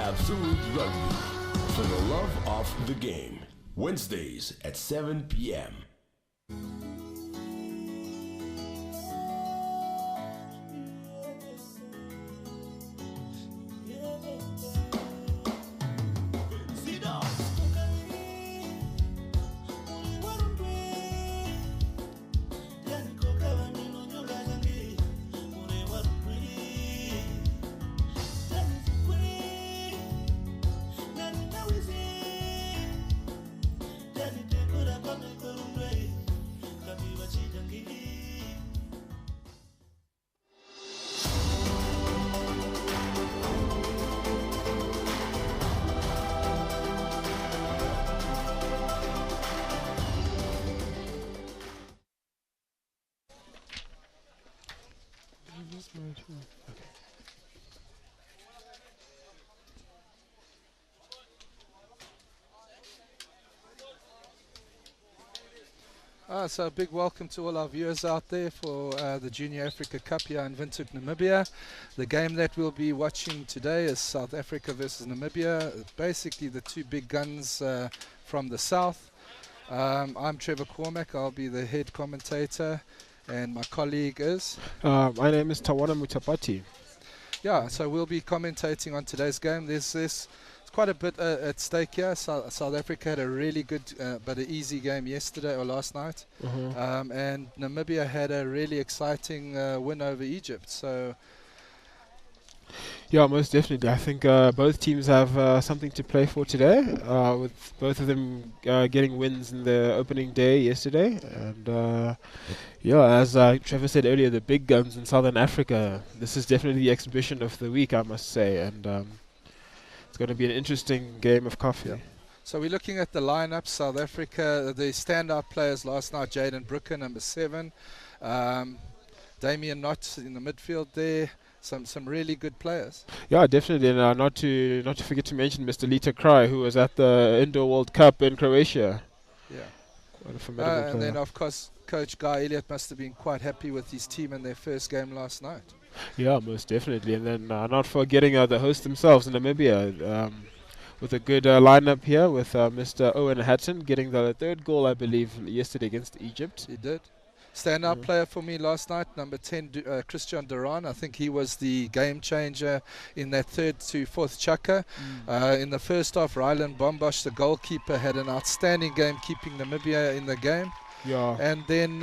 Absolute Rugby for the love of the game. Wednesdays at 7 p.m. So a big welcome to all our viewers out there for the Junior Africa Cup here in Windhoek, Namibia. The game that we'll be watching today is South Africa versus Namibia. Basically the two big guns from the south. I'm Trevor Cormack, I'll be the head commentator, and my colleague is? My name is Tawana Mutapati. Yeah, so we'll be commentating on today's game. There's quite a bit at stake here. South Africa had a really good but an easy game yesterday or last night, and Namibia had a really exciting win over Egypt. So yeah, most definitely. I think both teams have something to play for today, with both of them getting wins in the opening day yesterday. And yeah, as Trevor said earlier, the big guns in Southern Africa. This is definitely the exhibition of the week, I must say. And it's going to be an interesting game of coffee. Yeah. So we're looking at the lineup. South Africa, the standout players last night: Jaden Brooker, number 7, Damian Knott in the midfield there. Some really good players. Yeah, definitely, and not to forget to mention Mr. Lita Cry, who was at the Indoor World Cup in Croatia. Yeah, quite a formidable player. And then of course Coach Guy Elliott must have been quite happy with his team in their first game last night. Yeah, most definitely. And then not forgetting the hosts themselves in Namibia, with a good lineup here with Mr. Owen Hatton getting the third goal, I believe, yesterday against Egypt. He did. Standout player for me last night, number 10, Christian Duran. I think he was the game changer in that third to fourth chukka. In the first half, Ryland Bombosh, the goalkeeper, had an outstanding game keeping Namibia in the game. Yeah. And then,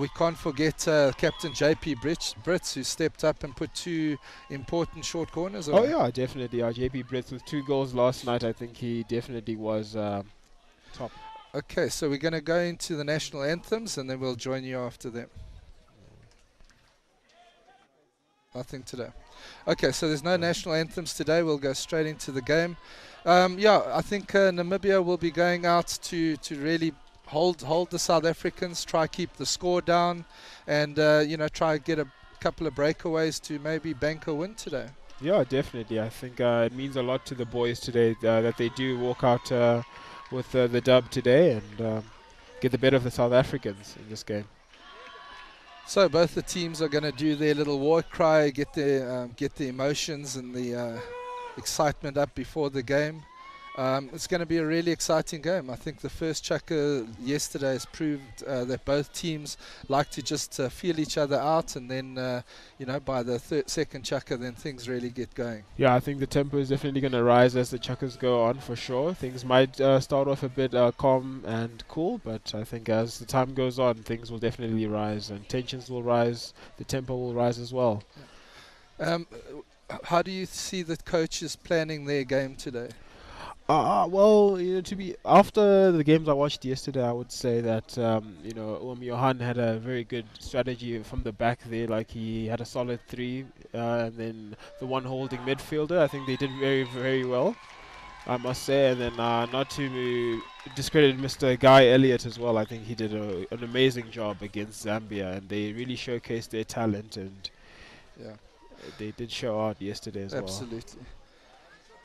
we can't forget Captain JP Brits, who stepped up and put 2 important short corners away. Oh, yeah, definitely. JP Brits with 2 goals last night. I think he definitely was top. Okay, so we're going to go into the national anthems, and then we'll join you after them. Nothing today. Okay, so there's no national anthems today. We'll go straight into the game. I think Namibia will be going out to really hold the South Africans, try keep the score down, and try get a couple of breakaways to maybe bank a win today. Yeah, definitely. I think it means a lot to the boys today that they do walk out with the dub today and get the better of the South Africans in this game. So both the teams are going to do their little war cry, get the emotions and the excitement up before the game. It's going to be a really exciting game. I think the first chukka yesterday has proved that both teams like to just feel each other out, and then by the second chukka, then things really get going. Yeah, I think the tempo is definitely going to rise as the chukkas go on, for sure. Things might start off a bit calm and cool, but I think as the time goes on, things will definitely rise, and tensions will rise, the tempo will rise as well. How do you see the coaches planning their game today? Well, to be after the games I watched yesterday, I would say that Johan had a very good strategy from the back there. Like, he had a solid 3, and then the one holding midfielder. I think they did very, very well, I must say. And then not to discredit Mr. Guy Elliott as well. I think he did an amazing job against Zambia, and they really showcased their talent, and they did show out yesterday as well. Absolutely.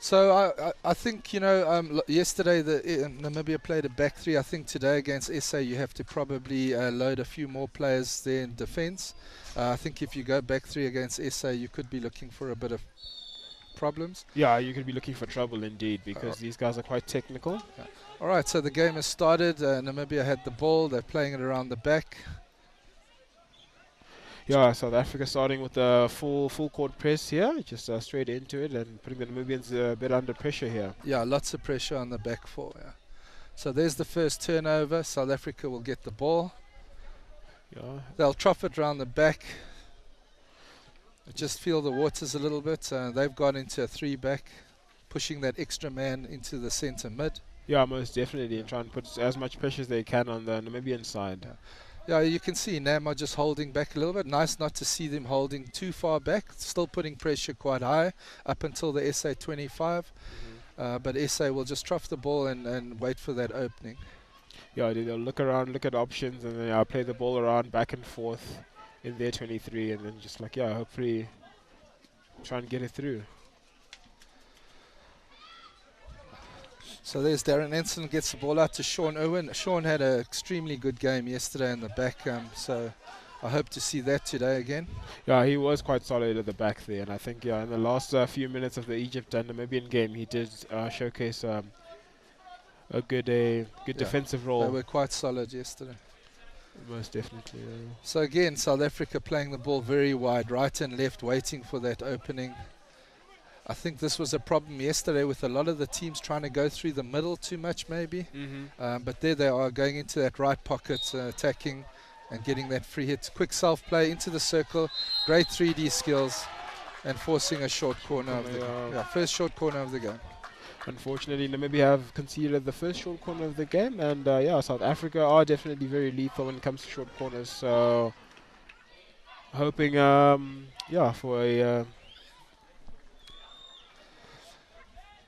So I think yesterday Namibia played a back 3. I think today against SA you have to probably load a few more players there in defence. I think if you go back 3 against SA, you could be looking for a bit of problems. Yeah, you could be looking for trouble indeed, because these guys are quite technical. Yeah. All right, so the game has started. Namibia had the ball. They're playing it around the back. Yeah, South Africa starting with a full court press here, just straight into it and putting the Namibians a bit under pressure here. Yeah, lots of pressure on the back four. Yeah. So there's the first turnover. South Africa will get the ball. Yeah. They'll trough it around the back. Just feel the waters a little bit. They've gone into a 3-back, pushing that extra man into the centre mid. Yeah, most definitely, and try and put as much pressure as they can on the Namibian side. Yeah, you can see Nam are just holding back a little bit. Nice not to see them holding too far back. Still putting pressure quite high up until the SA 25. But SA will just trough the ball and wait for that opening. Yeah, they'll look around, look at options, and then play the ball around back and forth in their 23, and then just hopefully try and get it through. So there's Darren Ensign, gets the ball out to Sean Owen. Sean had an extremely good game yesterday in the back, so I hope to see that today again. Yeah, he was quite solid at the back there, and I think in the last few minutes of the Egypt and Namibian game, he did showcase a good defensive role. They were quite solid yesterday. Most definitely. Yeah. So again, South Africa playing the ball very wide, right and left, waiting for that opening. I think this was a problem yesterday with a lot of the teams trying to go through the middle too much, maybe. But there they are, going into that right pocket, attacking and getting that free hit. Quick self-play into the circle, great 3D skills, and forcing a short corner of the game. First short corner of the game. Unfortunately, Namibia have conceded the first short corner of the game, and South Africa are definitely very lethal when it comes to short corners. So, hoping, for a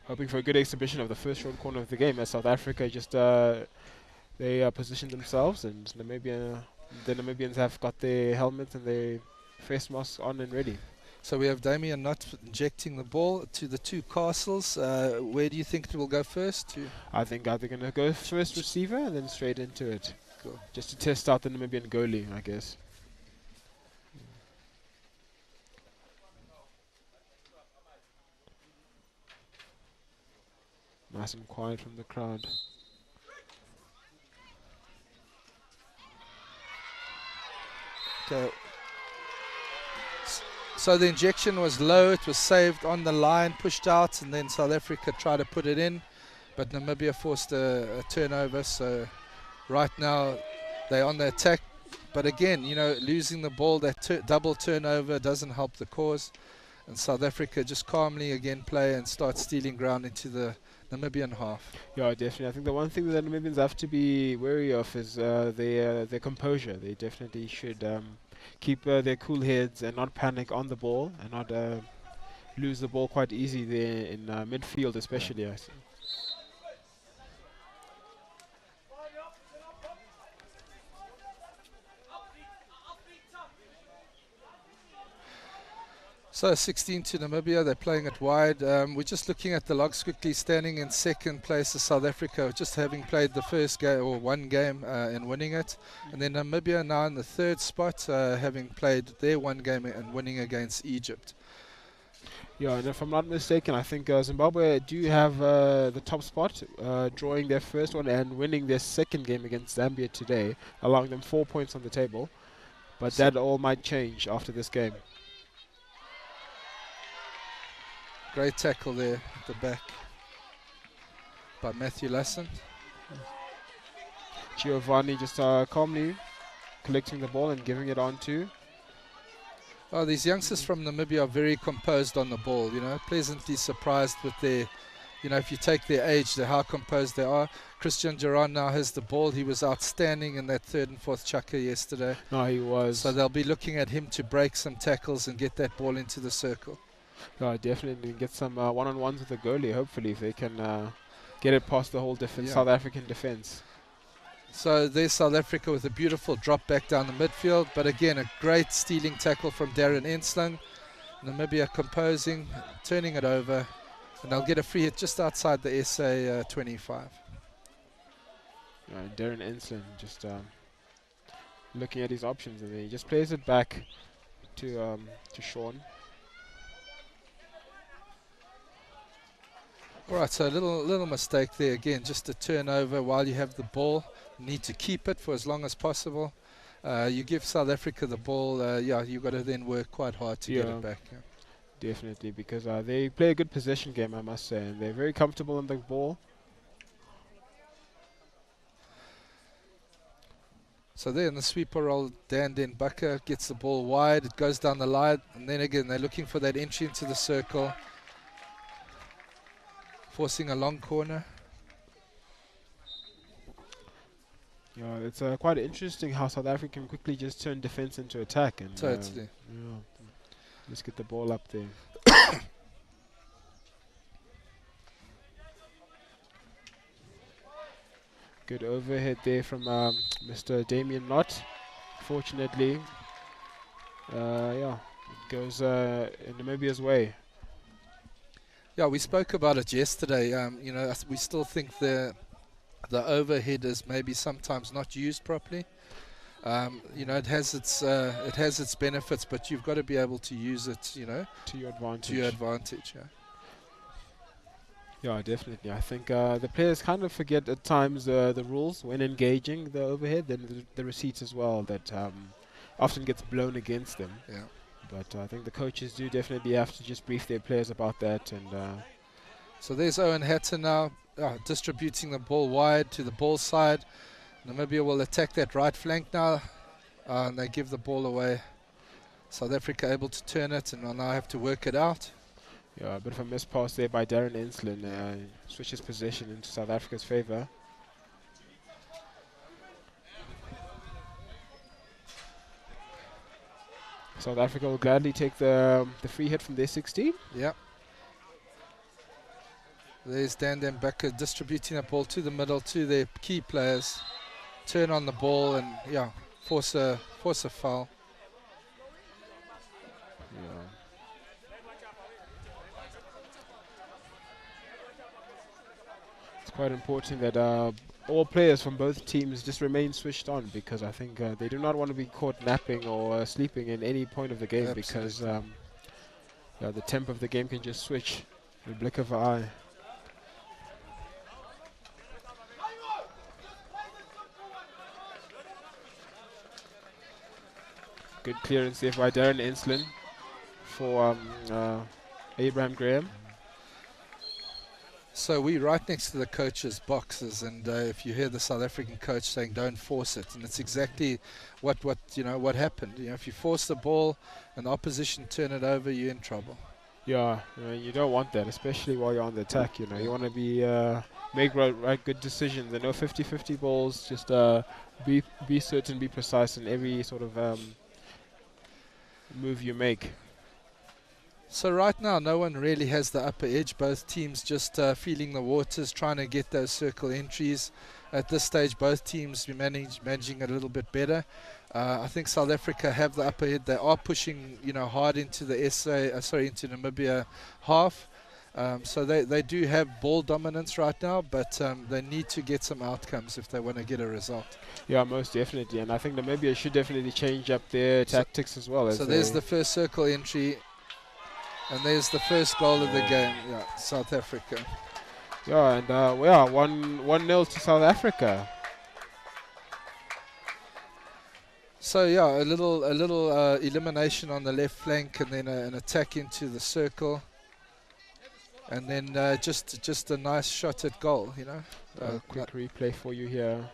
hoping for a good exhibition of the first short corner of the game, as South Africa just they positioned themselves, and the Namibians have got their helmets and their face masks on and ready. So we have Damian Nutt injecting the ball to the two castles. Where do you think it will go first? I think they're going to go first receiver and then straight into it. Cool. Just to test out the Namibian goalie, I guess. Nice and quiet from the crowd. Okay. So the injection was low, it was saved on the line, pushed out, and then South Africa tried to put it in, but Namibia forced a turnover. So right now they're on the attack, but again, losing the ball, that double turnover doesn't help the cause, and South Africa just calmly again play and start stealing ground into the Namibian half. Yeah, definitely. I think the one thing that the Namibians have to be wary of is their composure. They definitely should keep their cool heads and not panic on the ball and not lose the ball quite easy there in midfield, especially. I think. So 16 to Namibia, they're playing it wide. We're just looking at the logs quickly, standing in second place is South Africa, just having played the first game or one game and winning it. And then Namibia now in the third spot, having played their one game and winning against Egypt. Yeah, and if I'm not mistaken, I think Zimbabwe do have the top spot, drawing their first one and winning their second game against Zambia today, allowing them 4 points on the table. But that all might change after this game. Great tackle there at the back by Matthew Lassen. Giovanni just calmly collecting the ball and giving it on to. Oh, these youngsters from Namibia are very composed on the ball, pleasantly surprised with their, if you take their age, how composed they are. Christian Duran now has the ball. He was outstanding in that third and fourth chucker yesterday. No, he was. So they'll be looking at him to break some tackles and get that ball into the circle. Yeah, definitely get some one-on-ones with the goalie, hopefully, if they can get it past the whole South African defense. So there's South Africa with a beautiful drop back down the midfield, but again, a great stealing tackle from Darren Ensling. Namibia composing, turning it over, and they'll get a free hit just outside the SA 25. Darren Ensling just looking at his options, and then he just plays it back to Sean. All right, so a little mistake there again, just a turnover while you have the ball. You need to keep it for as long as possible. You give South Africa the ball, yeah, you've got to then work quite hard to get it back. Yeah. Definitely, because they play a good possession game, I must say, and they're very comfortable on the ball. So there in the sweeper roll, Dan Bucker gets the ball wide, it goes down the line, and then again they're looking for that entry into the circle, forcing a long corner. Yeah, it's quite interesting how South Africa can quickly just turn defense into attack. And Totally. Let's get the ball up there. Good overhead there from Mr. Damien Lott. Fortunately, yeah, it goes in Namibia's way. Yeah, we spoke about it yesterday. You know, we still think the overhead is maybe sometimes not used properly. You know, it has its benefits, but you've got to be able to use it, you know, to your advantage. To your advantage, yeah. Yeah, definitely. I think the players kind of forget at times the rules when engaging the overhead, and the receipts as well that often gets blown against them. Yeah. But I think the coaches do definitely have to just brief their players about that. And so there's Owen Hatton now distributing the ball wide to the ball side. Namibia will attack that right flank now, and they give the ball away. South Africa able to turn it, and will now have to work it out. Yeah, a bit of a missed pass there by Darren Enslin. Switches possession into South Africa's favour. South Africa will gladly take the free hit from their 16. Yeah. There's Dan Becker distributing the ball to the middle to their key players. Turn on the ball and yeah, force a foul. Yeah. It's quite important that all players from both teams just remain switched on, because I think they do not want to be caught napping or sleeping in any point of the game. Absolutely. Because the tempo of the game can just switch in the blink of an eye. Good clearance there by Darren Enslin for Abraham Graham. So we're right next to the coach's boxes, and if you hear the South African coach saying don't force it, and it's exactly what happened. You know, if you force the ball and the opposition turn it over, you're in trouble. Yeah, you don't want that, especially while you're on the attack. You know, you want to be make right good decisions. And no 50-50 balls. Just be certain, be precise in every sort of move you make. So right now, no one really has the upper edge. Both teams just feeling the waters, trying to get those circle entries. At this stage, both teams managing it a little bit better. I think South Africa have the upper edge. They are pushing, hard into the into Namibia half. So they do have ball dominance right now, but they need to get some outcomes if they want to get a result. Yeah, most definitely. And I think Namibia should definitely change up their tactics as well. So there's the first circle entry. And there's the first goal of the game, South Africa. Yeah, and 1-0 to South Africa. So a little elimination on the left flank, and then an attack into the circle, and then just a nice shot at goal, Quick replay for you here.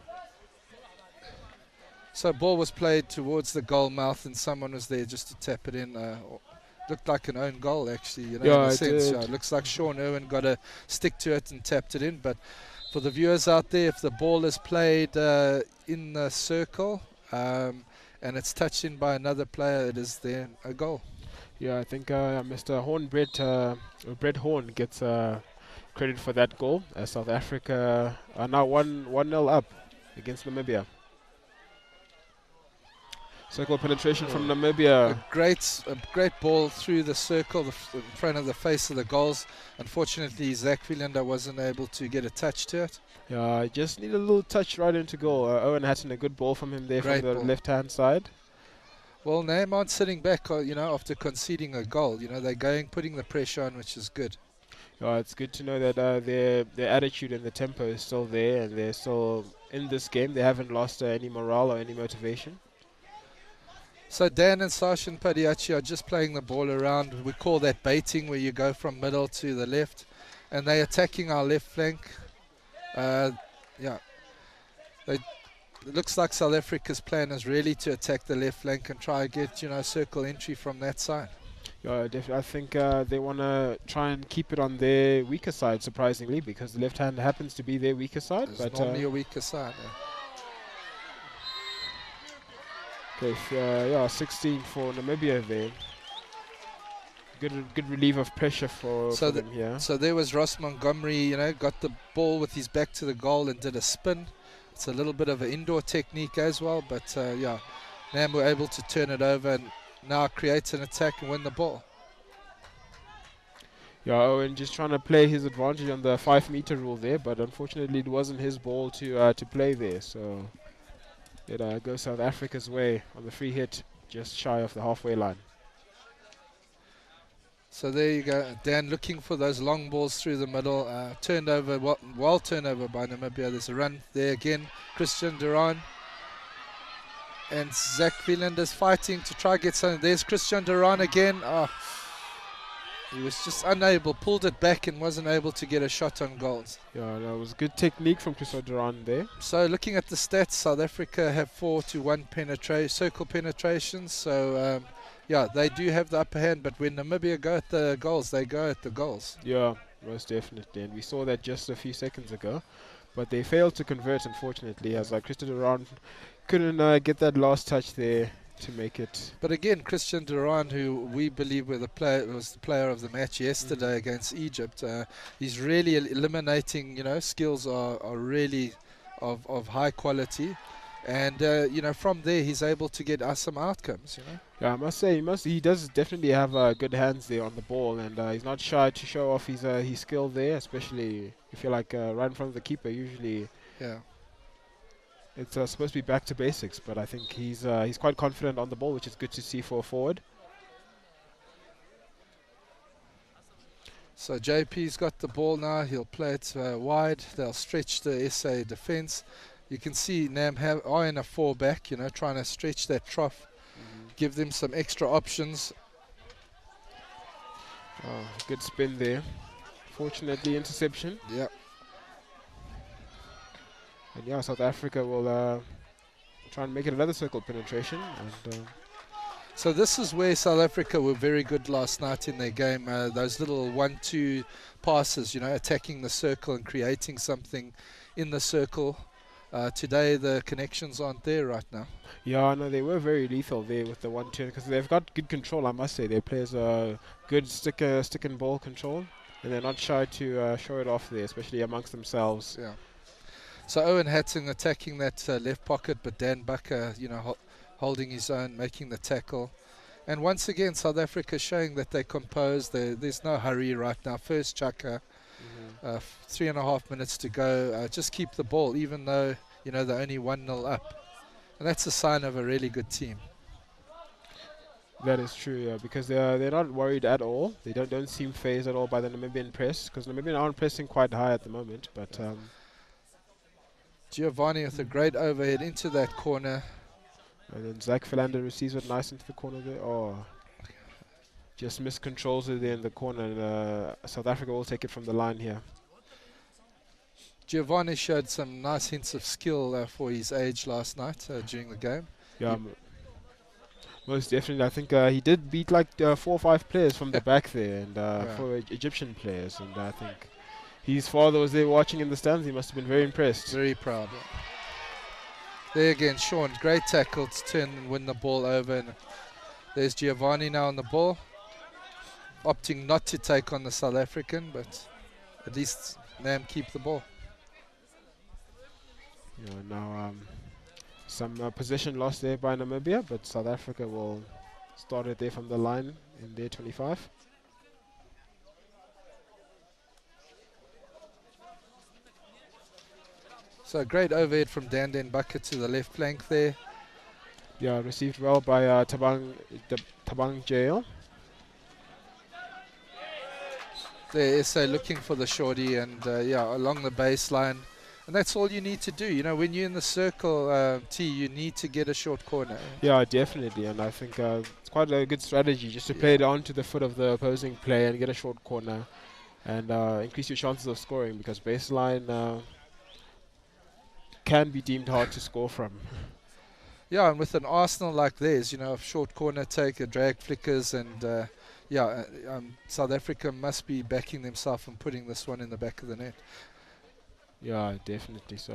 So ball was played towards the goal mouth, and someone was there just to tap it in. Looked like an own goal, actually, in a sense. It looks like Sean Irwin got a stick to it and tapped it in. But for the viewers out there, if the ball is played in the circle and it's touched in by another player, it is then a goal. Yeah, I think Mr. Horn, Brett Horn gets credit for that goal. South Africa are now 1-0 up against Namibia. Circle penetration from Namibia. A great ball through the circle, in front of the face of the goals. Unfortunately, Zach Philander wasn't able to get a touch to it. Yeah, just need a little touch right into goal. Owen Hatton, a good ball from him there from the left-hand side. Well, Nam aren't sitting back, after conceding a goal. They're putting the pressure on, which is good. It's good to know that their attitude and the tempo is still there, and they're still in this game. They haven't lost any morale or any motivation. So Dan and Sasha and Padiachi are just playing the ball around. We call that baiting, where you go from middle to the left, and they're attacking our left flank. Yeah, it looks like South Africa's plan is really to attack the left flank and try and get circle entry from that side. Yeah, definitely. I think they want to try and keep it on their weaker side, surprisingly, because the left hand happens to be their weaker side. It's normally a weaker side. Okay, 16 for Namibia there. Good relief of pressure for them here. So there was Ross Montgomery, got the ball with his back to the goal and did a spin. It's a little bit of an indoor technique as well, but Nam were able to turn it over and now create an attack and win the ball. Yeah, Owen just trying to play his advantage on the 5-meter rule there, but unfortunately it wasn't his ball to play there. So it goes South Africa's way on the free hit, just shy of the halfway line. So there you go, Dan looking for those long balls through the middle. Turned over, well turned over by Namibia. There's a run there again. Christian Duran and Zach Wieland is fighting to try get something. There's Christian Duran again. He was just unable, pulled it back and wasn't able to get a shot on goals. Yeah, that was good technique from Christian Duran there. So looking at the stats, South Africa have 4-1 circle penetrations. So they do have the upper hand, but when Namibia go at the goals, they go at the goals. Yeah, most definitely, and we saw that just a few seconds ago. But they failed to convert, unfortunately, as Christian Duran couldn't get that last touch there to make it. But again, Christian Duran, who we believe was the player of the match yesterday against Egypt, he's really eliminating, skills are really of high quality. And, from there, he's able to get us some outcomes, Yeah, I must say, he does definitely have good hands there on the ball, and he's not shy to show off his skill there, especially if you're right in front of the keeper. Usually, it's supposed to be back to basics, but I think he's quite confident on the ball, which is good to see for a forward. So JP's got the ball now. He'll play it wide. They'll stretch the SA defense. You can see Nam are in a 4-back, trying to stretch that trough, give them some extra options. Good spin there. Fortunately, interception. Yeah. And South Africa will try and make it another circle penetration. And so this is where South Africa were very good last night in their game. Those little 1-2 passes, attacking the circle and creating something in the circle. Today the connections aren't there right now. Yeah, no, they were very lethal there with the 1-2 because they've got good control, I must say. Their players are good stick and ball control, and they're not shy to show it off there, especially amongst themselves. Yeah. So Owen Hatton attacking that left pocket, but Dan Bakker, holding his own, making the tackle. And once again, South Africa showing that they're composed. There's no hurry right now. First Chaka. 3.5 minutes to go. Just keep the ball, even though they're only 1-0 up, and that's a sign of a really good team. That is true, because they're not worried at all. They don't seem phased at all by the Namibian press, because Namibian aren't pressing quite high at the moment. But Giovanni with a great overhead into that corner, and then Zach Philander receives it nice into the corner there. Just miscontrols it there in the corner, and South Africa will take it from the line here. Giovanni showed some nice hints of skill for his age last night during the game. Yeah, most definitely. I think he did beat 4 or 5 players from the back there, and 4 Egyptian players, and I think his father was there watching in the stands. He must have been very impressed. Very proud. There again, Sean, great tackle to turn and win the ball over. And there's Giovanni now on the ball, opting not to take on the South African, but at least Nam keep the ball. Now some possession lost there by Namibia, but South Africa will start it there from the line in their 25. So great overhead from Dan Bakker to the left flank there. Yeah, received well by Tabang Jail. the SA looking for the shorty, and yeah, along the baseline. And that's all you need to do. You know, when you're in the circle, T, you need to get a short corner. Yeah, definitely. And I think it's quite a good strategy just to play it onto the foot of the opposing player and get a short corner and increase your chances of scoring, because baseline can be deemed hard to score from. Yeah, and with an arsenal like theirs, you know, short corner taker, drag flickers, and South Africa must be backing themselves and putting this one in the back of the net. Yeah, definitely so.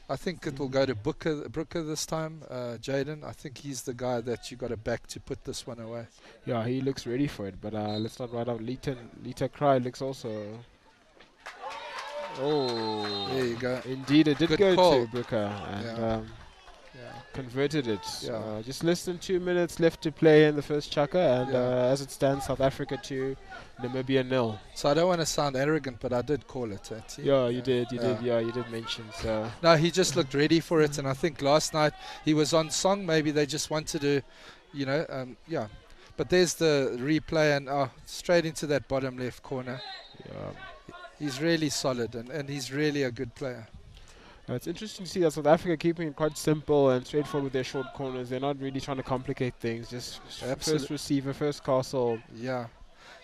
I think it will go to Brooker this time, Jaden. I think he's the guy that you got to back to put this one away. Yeah, he looks ready for it, but let's not write out Lita Cry looks also... Oh, there you go. Indeed, it did Good go call. to Brooker and converted it. Yeah. Just less than 2 minutes left to play in the first chukka, and as it stands, South Africa 2, Namibia 0. So I don't want to sound arrogant, but I did call it. Yeah, you did. You did mention. So no, he just looked ready for it, and I think last night he was on song. Maybe they just wanted to, you know, yeah. But there's the replay, and straight into that bottom left corner. Yeah. He's really solid, and he's really a good player. It's interesting to see that South Africa keeping it quite simple and straightforward with their short corners. They're not really trying to complicate things. Just first receiver, first castle. Yeah.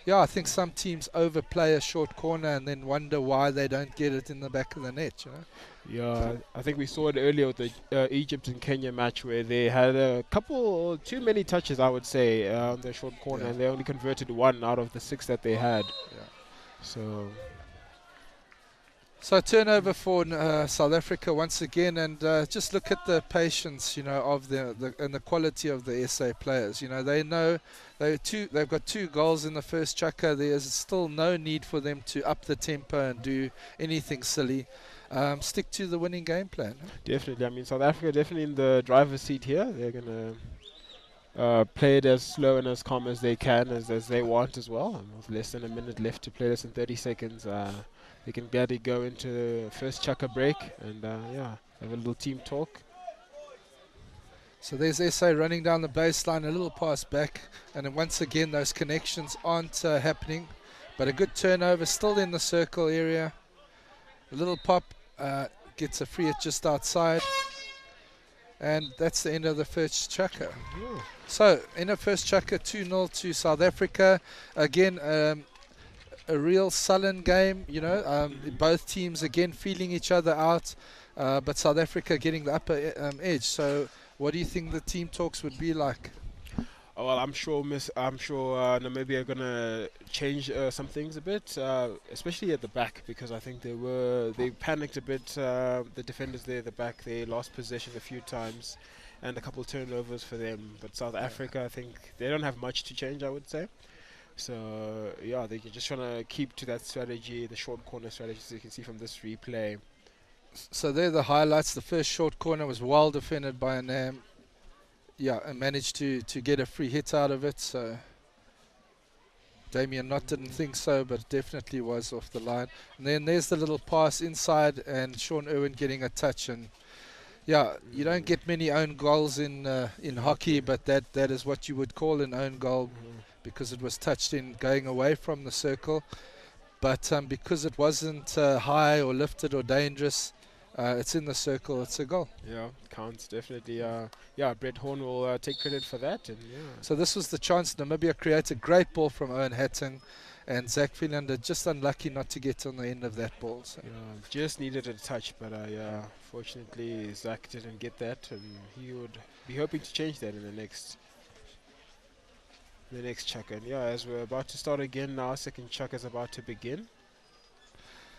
Yeah, I think some teams overplay a short corner and then wonder why they don't get it in the back of the net, you know? Yeah, I think we saw it earlier with the Egypt and Kenya match, where they had too many touches, I would say, on their short corner, and they only converted 1 out of the 6 that they had. Yeah. So turnover for South Africa once again, and just look at the patience, you know, of and the quality of the SA players. You know, they know they've got 2 goals in the first chukka. There's still no need for them to up the tempo and do anything silly. Stick to the winning game plan. Definitely. I mean, South Africa definitely in the driver's seat here. They're gonna play it as slow and as calm as they can, as they want as well. And with less than a minute left to play, less than 30 seconds. They can barely go into the first chukka break and have a little team talk. So there's SA running down the baseline, a little pass back, and then once again those connections aren't happening, but a good turnover still in the circle area. A little pop gets a free hit just outside, and that's the end of the first chukka. So in the first chukka, 2-0 to South Africa. Again, a real sullen game, you know, both teams again feeling each other out, but South Africa getting the upper edge. So what do you think the team talks would be like? Oh, well, I'm sure Namibia are gonna change some things a bit, especially at the back, because I think they panicked a bit. The defenders there at the back, they lost possession a few times, and a couple turnovers for them. But South Africa, I think they don't have much to change, I would say. So yeah, they're just trying to keep to that strategy, the short corner strategy, as you can see from this replay. So there are the highlights. The first short corner was well defended by Nam. Yeah, and managed to get a free hit out of it. So Damian Knott didn't think so, but definitely was off the line. And then there's the little pass inside, and Sean Irwin getting a touch. And yeah, you don't get many own goals in hockey, but that is what you would call an own goal. Because it was touched in going away from the circle, but because it wasn't high or lifted or dangerous, it's in the circle, it's a goal. Yeah, counts definitely. Brett Horn will take credit for that. And so this was the chance. Namibia created great ball from Owen Hatton, and Zach Philander just unlucky not to get on the end of that ball. So. Just needed a touch, but fortunately Zach didn't get that, and he would be hoping to change that in the next chukka. And as we're about to start again now, second chukka is about to begin.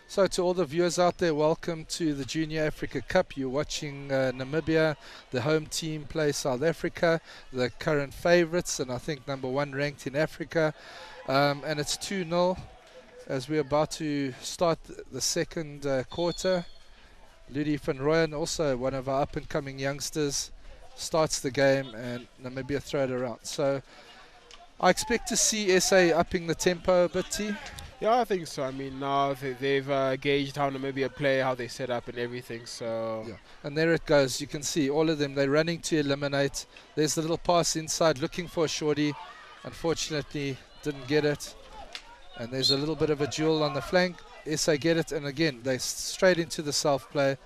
So to all the viewers out there, welcome to the Junior Africa Cup. You're watching Namibia, the home team, play South Africa, the current favourites, and I think number 1 ranked in Africa. And it's 2-0 as we're about to start the second quarter. Ludi van Rooyen, also one of our up-and-coming youngsters, starts the game, and Namibia throw it around. So I expect to see SA upping the tempo a bit, T. Yeah, I think so. I mean, now they've gauged how Namibia play, how they set up and everything, so... Yeah, and there it goes. You can see all of them. They're running to eliminate. There's the little pass inside, looking for a shorty. Unfortunately, didn't get it. And there's a little bit of a duel on the flank. SA get it, and again, they straight into the self-play.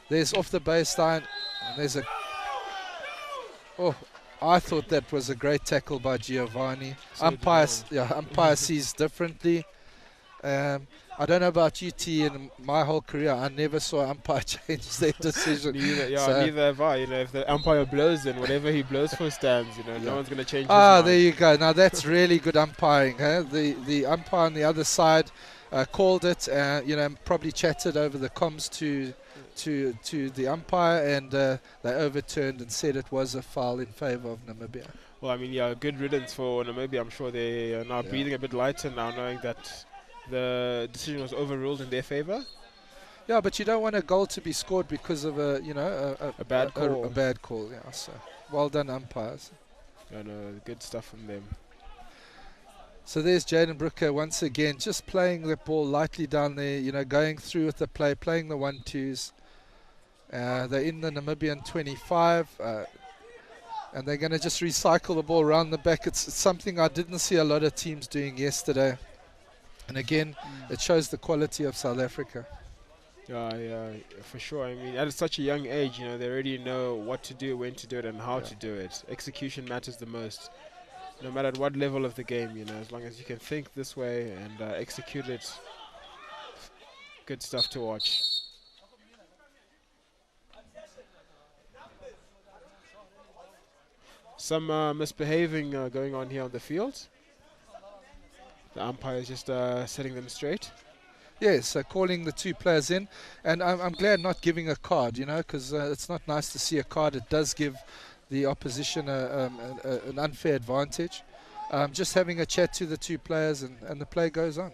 There's off the baseline, and there's a... Oh, I thought that was a great tackle by Giovanni. So Umpire sees differently. I don't know about you, T. In my whole career, I never saw umpire change their decision. Neither have I. If the umpire blows, then whatever he blows for stands. No one's going to change his Ah, mind. there you go. Now that's really good umpiring. Huh? The umpire on the other side called it. Probably chatted over the comms to the umpire, and they overturned and said it was a foul in favour of Namibia. Well, good riddance for Namibia. I'm sure they are now breathing a bit lighter now, knowing that the decision was overruled in their favour. Yeah, but you don't want a goal to be scored because of a bad call. A bad call. Yeah. So well done, umpires. Good stuff from them. So there's Jaden Brooker once again, just playing the ball lightly down there. Going through with the play, playing the 1-2s. They're in the Namibian 25. And they're going to just recycle the ball around the back. It's something I didn't see a lot of teams doing yesterday. And again, it shows the quality of South Africa. Yeah, for sure. At such a young age, they already know what to do, when to do it, and how to do it. Execution matters the most. No matter at what level of the game, as long as you can think this way and execute it. Good stuff to watch. Some misbehaving going on here on the field. The umpire is just setting them straight. Yes, so calling the two players in. And I'm glad not giving a card, because it's not nice to see a card. It does give the opposition an unfair advantage. Just having a chat to the two players, and the play goes on.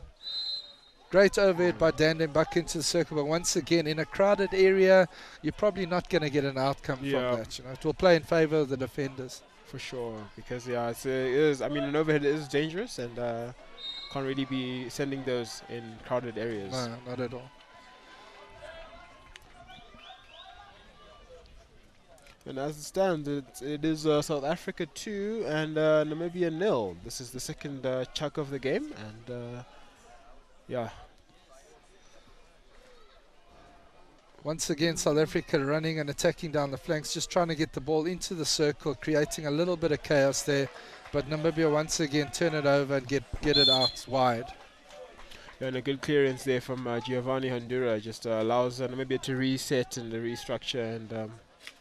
Great overhead by Dan Buck into the circle, but once again, in a crowded area, you're probably not going to get an outcome from that. It will play in favour of the defenders. For sure, because it is. An overhead is dangerous, and can't really be sending those in crowded areas. No, not at all. And as it stands, it is South Africa 2 and Namibia 0. This is the second chunk of the game, and Once again, South Africa running and attacking down the flanks, just trying to get the ball into the circle, creating a little bit of chaos there. But Namibia once again turn it over and get it out wide. And a good clearance there from Giovanni Hondura just allows Namibia to reset and restructure. And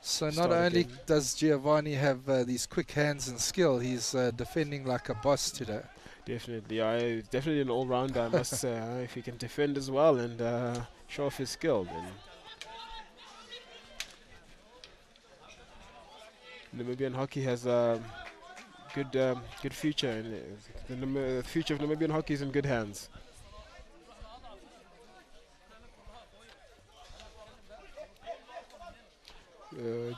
so not only does Giovanni have these quick hands and skill, he's defending like a boss today. Definitely, definitely an all-rounder, I must say. If he can defend as well and show off his skill, then Namibian hockey has a good future, and the future of Namibian hockey is in good hands.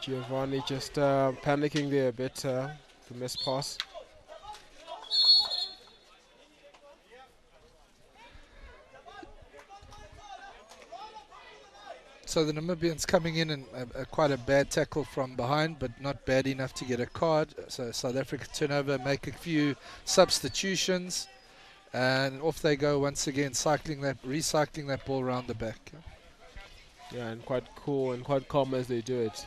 Giovanni just panicking there a bit, the missed pass. So the Namibians coming in and quite a bad tackle from behind, but not bad enough to get a card. So South Africa turn over, make a few substitutions, and off they go once again, recycling that ball around the back. Yeah, and quite cool and quite calm as they do it.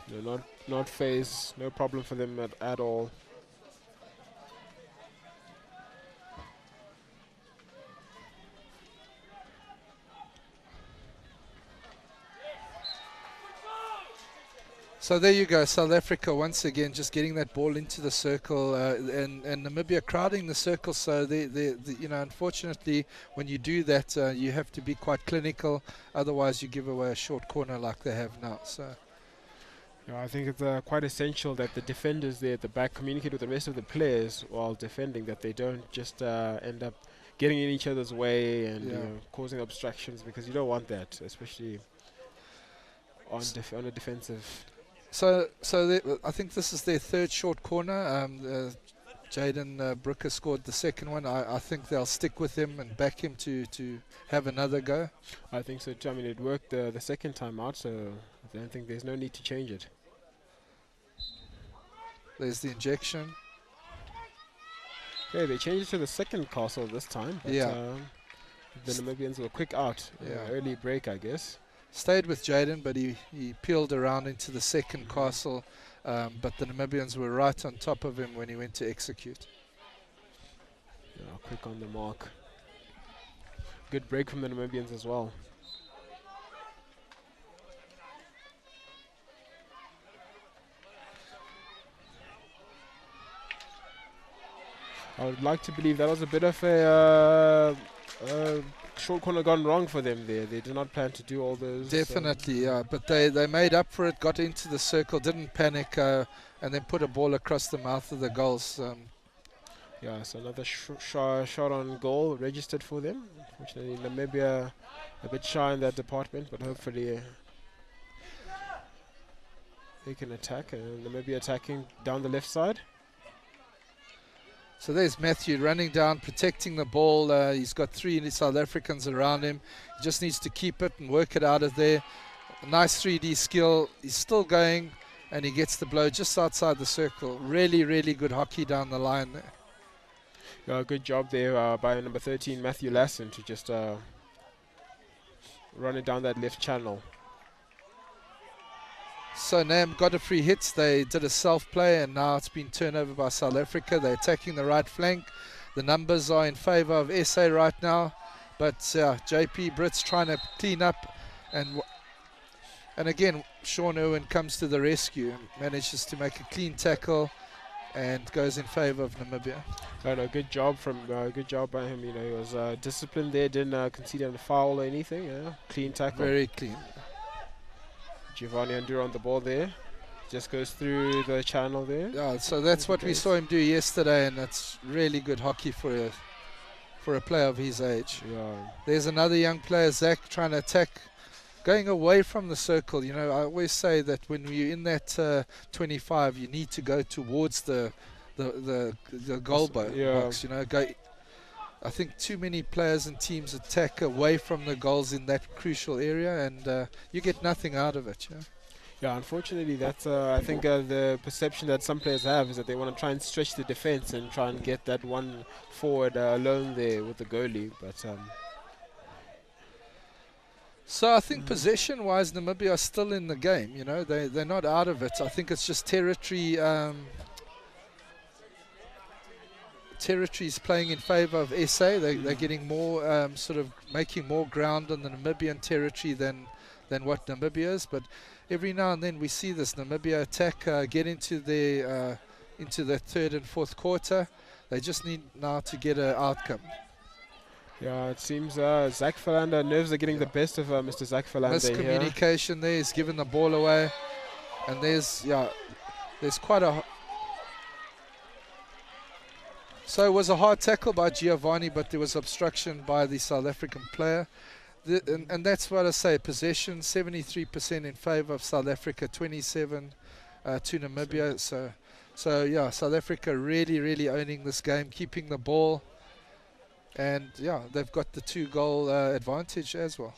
Not phased, no problem for them at all. So there you go, South Africa once again just getting that ball into the circle, and Namibia crowding the circle. So unfortunately, when you do that, you have to be quite clinical. Otherwise, you give away a short corner like they have now. So. I think it's quite essential that the defenders there at the back communicate with the rest of the players while defending, that they don't just end up getting in each other's way and causing obstructions, because you don't want that, especially on a defensive. So I think this is their third short corner. Jaden Brooker scored the second one. I think they'll stick with him and back him to have another go. I think so too. It worked the second time out, so I don't think there's no need to change it. There's the injection. Okay, they changed it to the second castle this time. But, Yeah. the Namibians were quick out. Yeah. Early break, I guess. Stayed with Jaden, but he peeled around into the second castle. But the Namibians were right on top of him when he went to execute. Yeah, quick on the mark. Good break from the Namibians as well. I would like to believe that was a bit of a short corner gone wrong for them there. They did not plan to do all those. Definitely, yeah. But they made up for it, got into the circle, didn't panic, and then put a ball across the mouth of the goals. Yeah, so another shot on goal registered for them. Unfortunately, Namibia a bit shy in that department, but hopefully they can attack. Namibia attacking down the left side. So there's Matthew running down, protecting the ball. He's got 3 South Africans around him. He just needs to keep it and work it out of there. A nice 3D skill. He's still going, and he gets the blow just outside the circle. Really, really good hockey down the line there. Good job there by number 13, Matthew Lassen, to just run it down that left channel. So Nam got a free hit. They did a self-play, and now it's been turned over by South Africa. They're attacking the right flank. The numbers are in favour of SA right now, but JP Brits trying to clean up, and again Sean Irwin comes to the rescue, manages to make a clean tackle, and goes in favour of Namibia. No, good job by him. You know, he was disciplined there, didn't concede a foul or anything. Clean tackle. Very clean. Giovanni Andura on the ball there. Just goes through the channel there. Yeah, so that's what we saw him do yesterday, and that's really good hockey for a player of his age. Yeah. There's another young player, Zach, trying to attack, going away from the circle. You know, I always say that when you're in that 25, you need to go towards the goal box. You know, go. I think too many players and teams attack away from the goals in that crucial area, and you get nothing out of it. Yeah, unfortunately, that's I think the perception that some players have is that they want to try and stretch the defense and try and get that one forward alone there with the goalie. But so I think possession-wise, Namibia are still in the game. You know, they're not out of it. I think it's just territory. Territories playing in favour of SA. They're getting more sort of making more ground on the Namibian territory than what Namibia is. But every now and then we see this Namibia attack get into the third and fourth quarter. They just need now to get an outcome. Yeah, it seems Zach Philander, nerves are getting the best of Mr. Zach Philander. Miscommunication there. He's given the ball away, and there's quite a. So it was a hard tackle by Giovanni, but there was obstruction by the South African player. And that's what I say, possession, 73% in favour of South Africa, 27 to Namibia. So yeah, South Africa really, really owning this game, keeping the ball. And yeah, they've got the 2-goal advantage as well.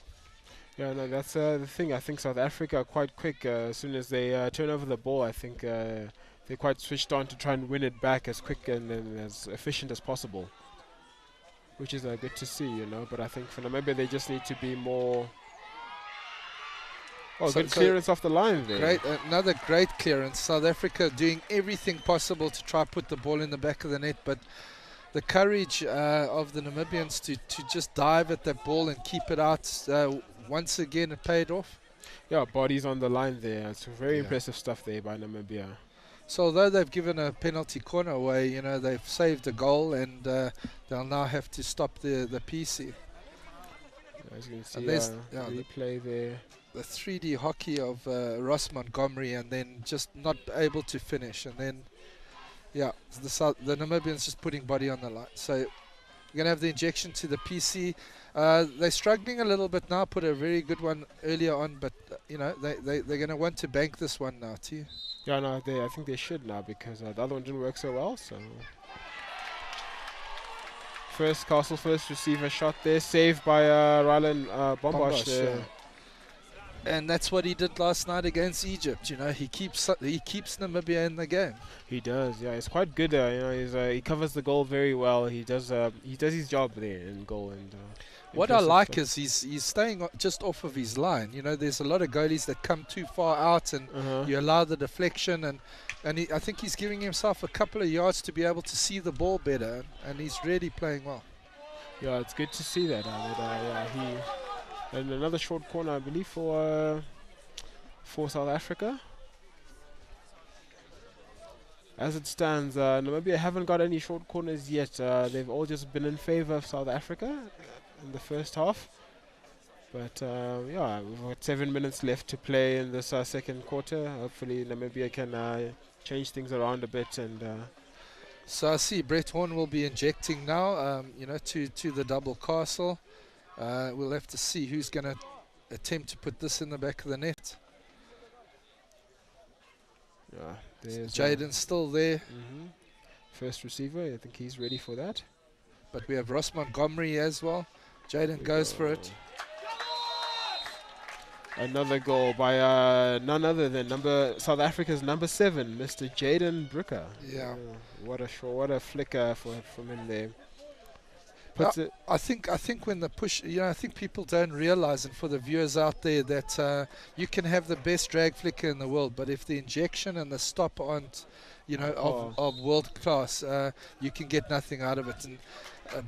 Yeah, no, that's the thing. I think South Africa are quite quick. As soon as they turn over the ball, I think they're quite switched on to try and win it back as quick and as efficient as possible, which is good to see, you know. But I think for Namibia, they just need to be more. Oh, good clearance off the line there. Great, another great clearance. South Africa doing everything possible to try put the ball in the back of the net, but the courage of the Namibians to just dive at that ball and keep it out, once again, it paid off. Yeah, bodies on the line there. It's very impressive stuff there by Namibia. So although they've given a penalty corner away, you know, they've saved a goal, and they'll now have to stop the PC. As you can see, replay there. The 3D hockey of Ross Montgomery, and then just not able to finish. And then, yeah, the Namibians just putting body on the line. So you're going to have the injection to the PC. They're struggling a little bit now, put a very good one earlier on, but, you know, they're going to want to bank this one now, too. Yeah, no, I think they should now, because the other one didn't work so well. So first receiver shot there, saved by Rylan Bombosh. And that's what he did last night against Egypt. You know, he keeps Namibia in the game. He does, yeah. He's quite good. You know, he covers the goal very well. He does his job there in goal. And what I like stuff. is he's staying just off of his line. You know, there's a lot of goalies that come too far out, and you allow the deflection. And I think he's giving himself a couple of yards to be able to see the ball better, and he's really playing well. Yeah, it's good to see that. And another short corner, I believe, for South Africa. As it stands, Namibia haven't got any short corners yet. They've all just been in favor of South Africa in the first half. But yeah, we've got 7 minutes left to play in this second quarter. Hopefully Namibia can change things around a bit. And so I see Brett Horn will be injecting now, you know, to the double castle. We'll have to see who's going to attempt to put this in the back of the net. Yeah, there's Jaden's still there. First receiver, I think he's ready for that. But we have Ross Montgomery as well. Jaden goes for it. Another goal by none other than South Africa's number 7, Mr. Jaden Brooker. Yeah. What a flicker from him there. I think when the push, you know, I think people don't realize, and for the viewers out there, that you can have the best drag flicker in the world, but if the injection and the stop aren't, you know, of world class, you can get nothing out of it. And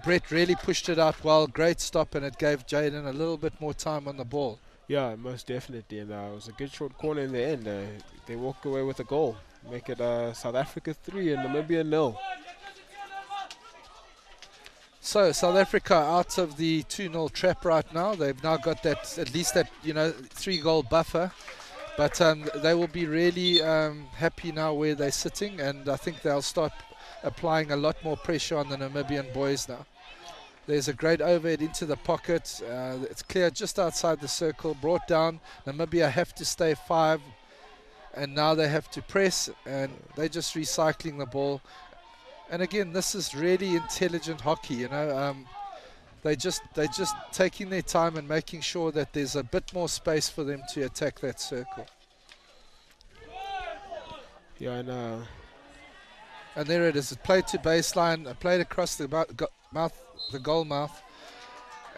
Brett really pushed it out well, great stop, and it gave Jaden a little bit more time on the ball. Yeah, most definitely, and it was a good short corner in the end. They walk away with a goal, make it South Africa 3 and Namibia 0. So South Africa out of the 2-0 trap right now. They've now got that, at least that, you know, 3-goal buffer. But they will be really happy now where they're sitting, and I think they'll start applying a lot more pressure on the Namibian boys now. There's a great overhead into the pocket. It's clear just outside the circle, brought down. Namibia have to stay 5, and now they have to press, and they're just recycling the ball. And again, this is really intelligent hockey, you know. They're just taking their time and making sure that there's a bit more space for them to attack that circle. Yeah, I know. And there it is. It played to baseline, played across the goal mouth,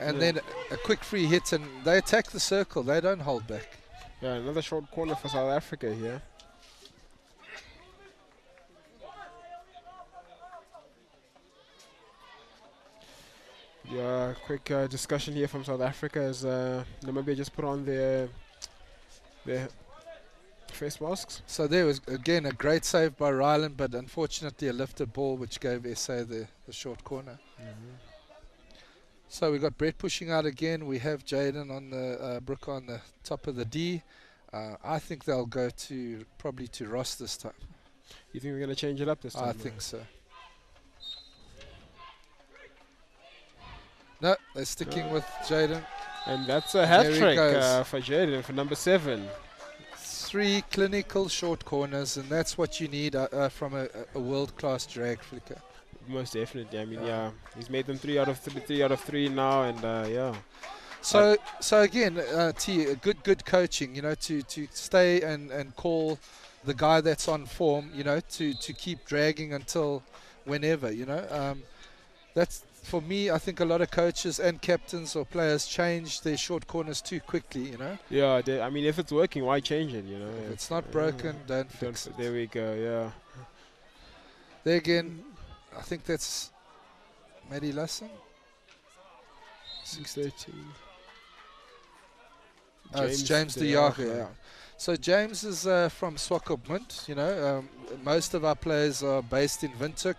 and then a quick free hit, and they attack the circle. They don't hold back. Yeah, another short corner for South Africa here. Yeah, quick discussion here from South Africa as Namibia just put on their face masks. So there was again a great save by Ryland, but unfortunately a lifted ball which gave SA the short corner. So we got Brett pushing out again. We have Jaden on the Brooker on the top of the D. I think they'll go probably to Ross this time. You think we're going to change it up this time? I think so. No, they're sticking with Jaden. And that's a hat trick for Jaden for number 7. 3 clinical short corners, and that's what you need from a world-class drag flicker. Most definitely. I mean, yeah, he's made them 3 out of 3 now, and yeah. So again, T, good coaching, you know, to stay and call the guy that's on form, you know, to keep dragging until whenever, you know. That's, for me, I think a lot of coaches and captains or players change their short corners too quickly, you know. Yeah, I mean, if it's working, why change it, you know? If it's not broken, don't fix it. There we go, yeah. There again, I think that's Maddie Lassen. 613. Oh, it's James de Jager, yeah. So James is from Swakopmund, you know. Most of our players are based in Windhoek.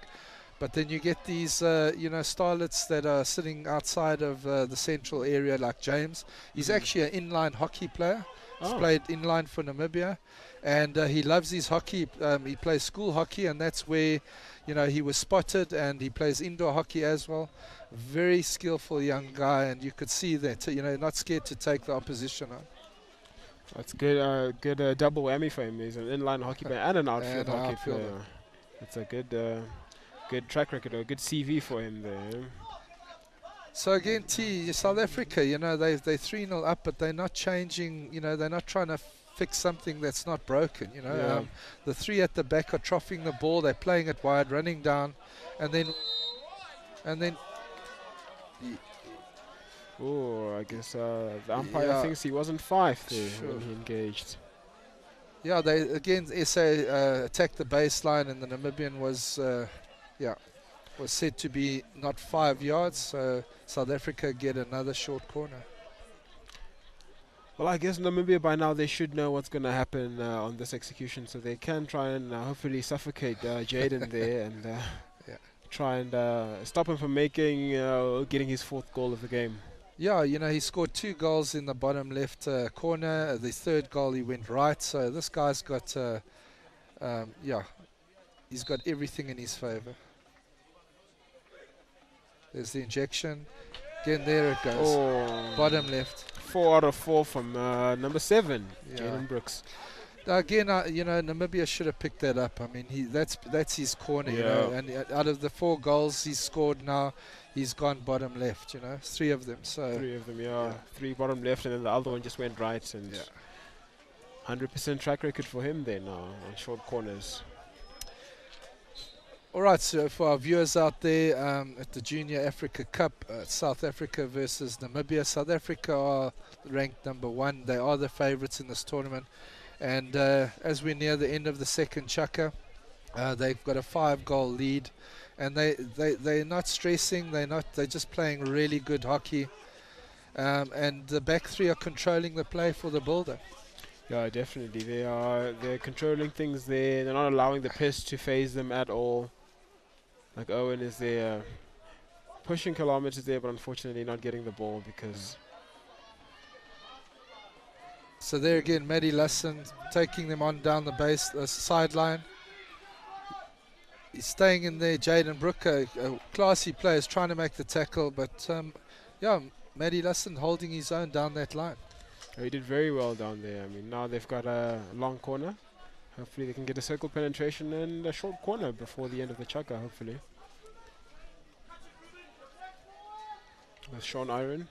But then you get these, you know, starlets that are sitting outside of the central area, like James. He's actually an inline hockey player. He's played inline for Namibia, and he loves his hockey. He plays school hockey, and that's where, you know, he was spotted, and he plays indoor hockey as well. Very skillful young guy, and you could see that, you know, not scared to take the opposition on. That's good. Good double whammy for him. He's an inline hockey player and an outfield hockey player. It's a good track record, or a good CV for him there. So again, South Africa, you know, they're 3-0 up, but they're not changing, you know, they're not trying to fix something that's not broken, you know. Yeah. The three at the back are troughing the ball, they're playing it wide, running down, and then Oh, I guess the umpire Yeah. thinks he wasn't 5 there Sure. when he engaged. yeah, they again SA attacked the baseline, and the Namibian was said to be not 5 yards, so South Africa get another short corner. Well, I guess Namibia by now they should know what's going to happen on this execution, so they can try and hopefully suffocate Jaden there and Yeah. try and stop him from getting his 4th goal of the game. Yeah, you know, he scored 2 goals in the bottom left corner. The 3rd goal he went right. So this guy's got, he's got everything in his favour. There's the injection. Again, there it goes. Oh, Bottom left. 4 out of 4 from number 7, Yeah. Jaden Brooks. Again, you know, Namibia should have picked that up. I mean, that's his corner, you know. And out of the 4 goals he's scored now, he's gone bottom left, you know. 3 of them. So 3 of them, yeah. 3 bottom left, and then the other one just went right. And 100% track record for him there now on short corners. All right, so for our viewers out there at the Junior Africa Cup, South Africa versus Namibia. South Africa are ranked number 1. They are the favourites in this tournament. And as we near the end of the second chukka, they've got a 5-goal lead. And they're not stressing. They're just playing really good hockey. And the back 3 are controlling the play for the builder. Yeah, definitely. They're controlling things there. They're not allowing the piss to phase them at all. Like Owen is there pushing kilometers there, but unfortunately not getting the ball because... So there again, Maddie Lasson taking them on down the base sideline. He's staying in there. Jaden Brooker, a classy player, is trying to make the tackle, but Maddie Lasson holding his own down that line. Oh, he did very well down there. I mean, now they've got a long corner. Hopefully they can get a circle penetration and a short corner before the end of the chukka, hopefully. With Sean Iron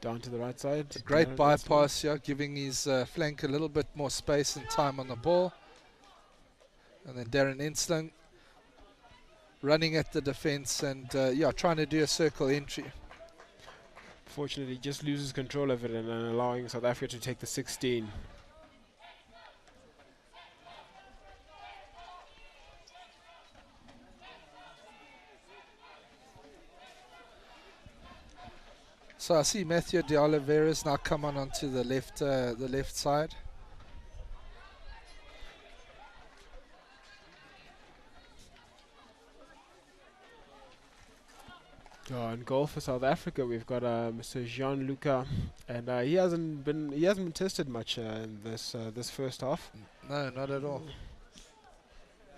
down to the right side. Great bypass here, giving his flank a little bit more space and time on the ball. And then Darren Ensling running at the defense and trying to do a circle entry. Fortunately, just loses control of it and allowing South Africa to take the 16. So I see Matthew de Oliveira's now come on onto the left side. In goal for South Africa, we've got Mr. Jean-Luca, and he hasn't been tested much in this first half. No, not at all.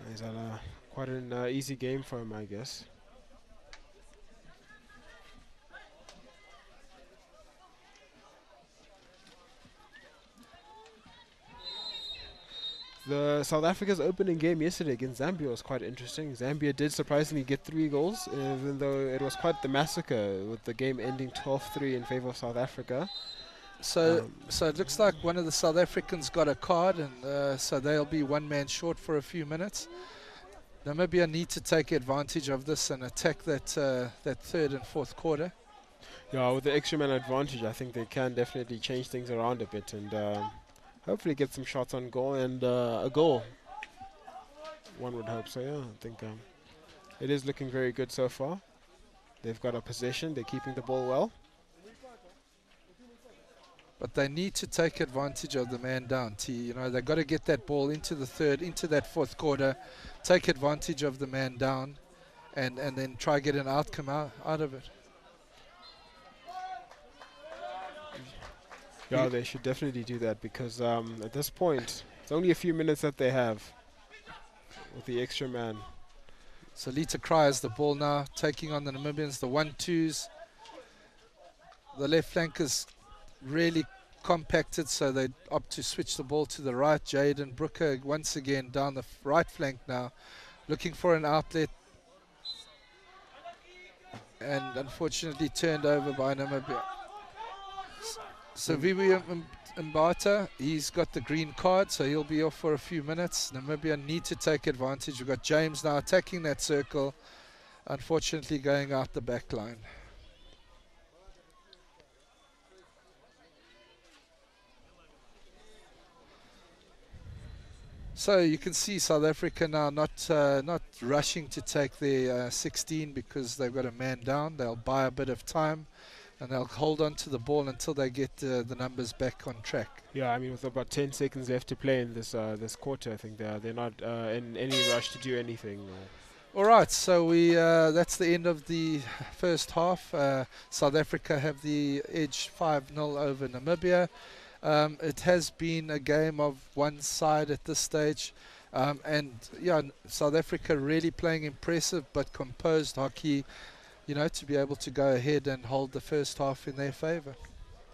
He's had quite an easy game for him, I guess. The South Africa's opening game yesterday against Zambia was quite interesting. Zambia did surprisingly get 3 goals, even though it was quite the massacre, with the game ending 12-3 in favor of South Africa. So it looks like one of the South Africans got a card, and so they'll be 1 man short for a few minutes. Namibia need to take advantage of this and attack that 3rd and 4th quarter. Yeah, with the extra man advantage, I think they can definitely change things around a bit and hopefully get some shots on goal and a goal. One would hope so, yeah. I think it is looking very good so far. They've got a possession. They're keeping the ball well. But they need to take advantage of the man down, You know, they've got to get that ball into the 3rd, into that 4th quarter, take advantage of the man down, and then try get an outcome out of it. Yeah, they should definitely do that because at this point, it's only a few minutes that they have with the extra man. So Lita Cry has the ball now, taking on the Namibians, the 1-2s. The left flank is really compacted, so they opt to switch the ball to the right. Jaden Brooker once again down the right flank now, looking for an outlet. and unfortunately turned over by Namibia. So Vivi Mbata, he's got the green card, so he'll be off for a few minutes. Namibia need to take advantage. We've got James now attacking that circle, unfortunately going out the back line. So you can see South Africa now not rushing to take their 16 because they've got a man down. They'll buy a bit of time and they'll hold on to the ball until they get the numbers back on track. Yeah, I mean, with about 10 seconds left to play in this this quarter, I think they're not in any rush to do anything. All right, so we that's the end of the first half. South Africa have the edge 5-0 over Namibia. It has been a game of one side at this stage, and yeah, South Africa really playing impressive but composed hockey, you know, to be able to go ahead and hold the first half in their favour.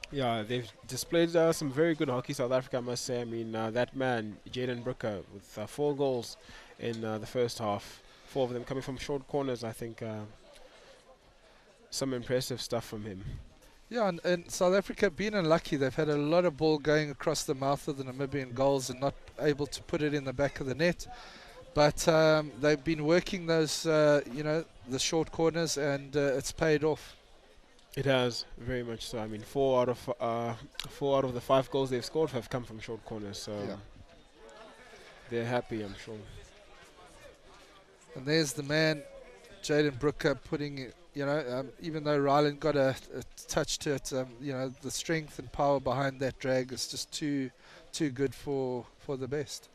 Yeah, they've displayed some very good hockey, South Africa, I must say. I mean, that man, Jaden Brooker, with 4 goals in the first half, 4 of them coming from short corners, I think. Some impressive stuff from him. Yeah, and South Africa have been unlucky. They've had a lot of ball going across the mouth of the Namibian goals and not able to put it in the back of the net. But they've been working those, you know, the short corners, and it's paid off. It has, very much so. I mean, 4 out of the 5 goals they've scored have come from short corners, so Yeah. they're happy, I'm sure. And there's the man, Jaden Brooker, putting it, you know, even though Ryland got a touch to it, you know, the strength and power behind that drag is just too good for the best.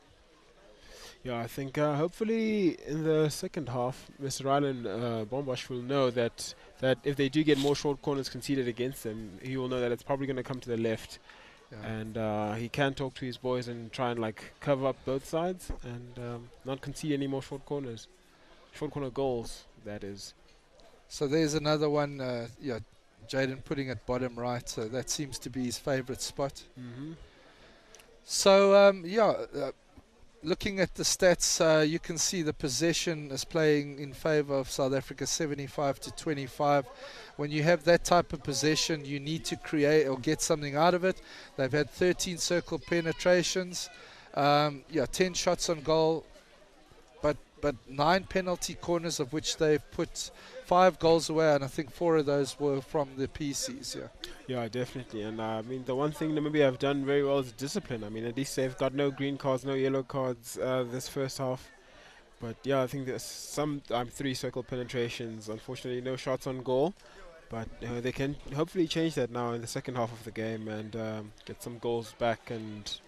Yeah, I think hopefully in the second half, Mr. Ryland Bombosh will know that if they do get more short corners conceded against them, he will know that it's probably going to come to the left. Yeah. And he can talk to his boys and try and like cover up both sides and not concede any more short corners. Short corner goals, that is. So there's another one, yeah, Jaden putting it bottom right, so that seems to be his favourite spot. Mm-hmm. So, yeah, looking at the stats, you can see the possession is playing in favour of South Africa, 75-25. When you have that type of possession, you need to create or get something out of it. They've had 13 circle penetrations, yeah, 10 shots on goal, but 9 penalty corners, of which they've put 5 goals away, and I think 4 of those were from the PCs. Yeah, definitely. And I mean, the one thing Namibia have done very well is discipline. I mean, at least they've got no green cards, no yellow cards this first half. But yeah, I think there's some 3 circle penetrations. Unfortunately, no shots on goal. But they can hopefully change that now in the second half of the game and get some goals back. And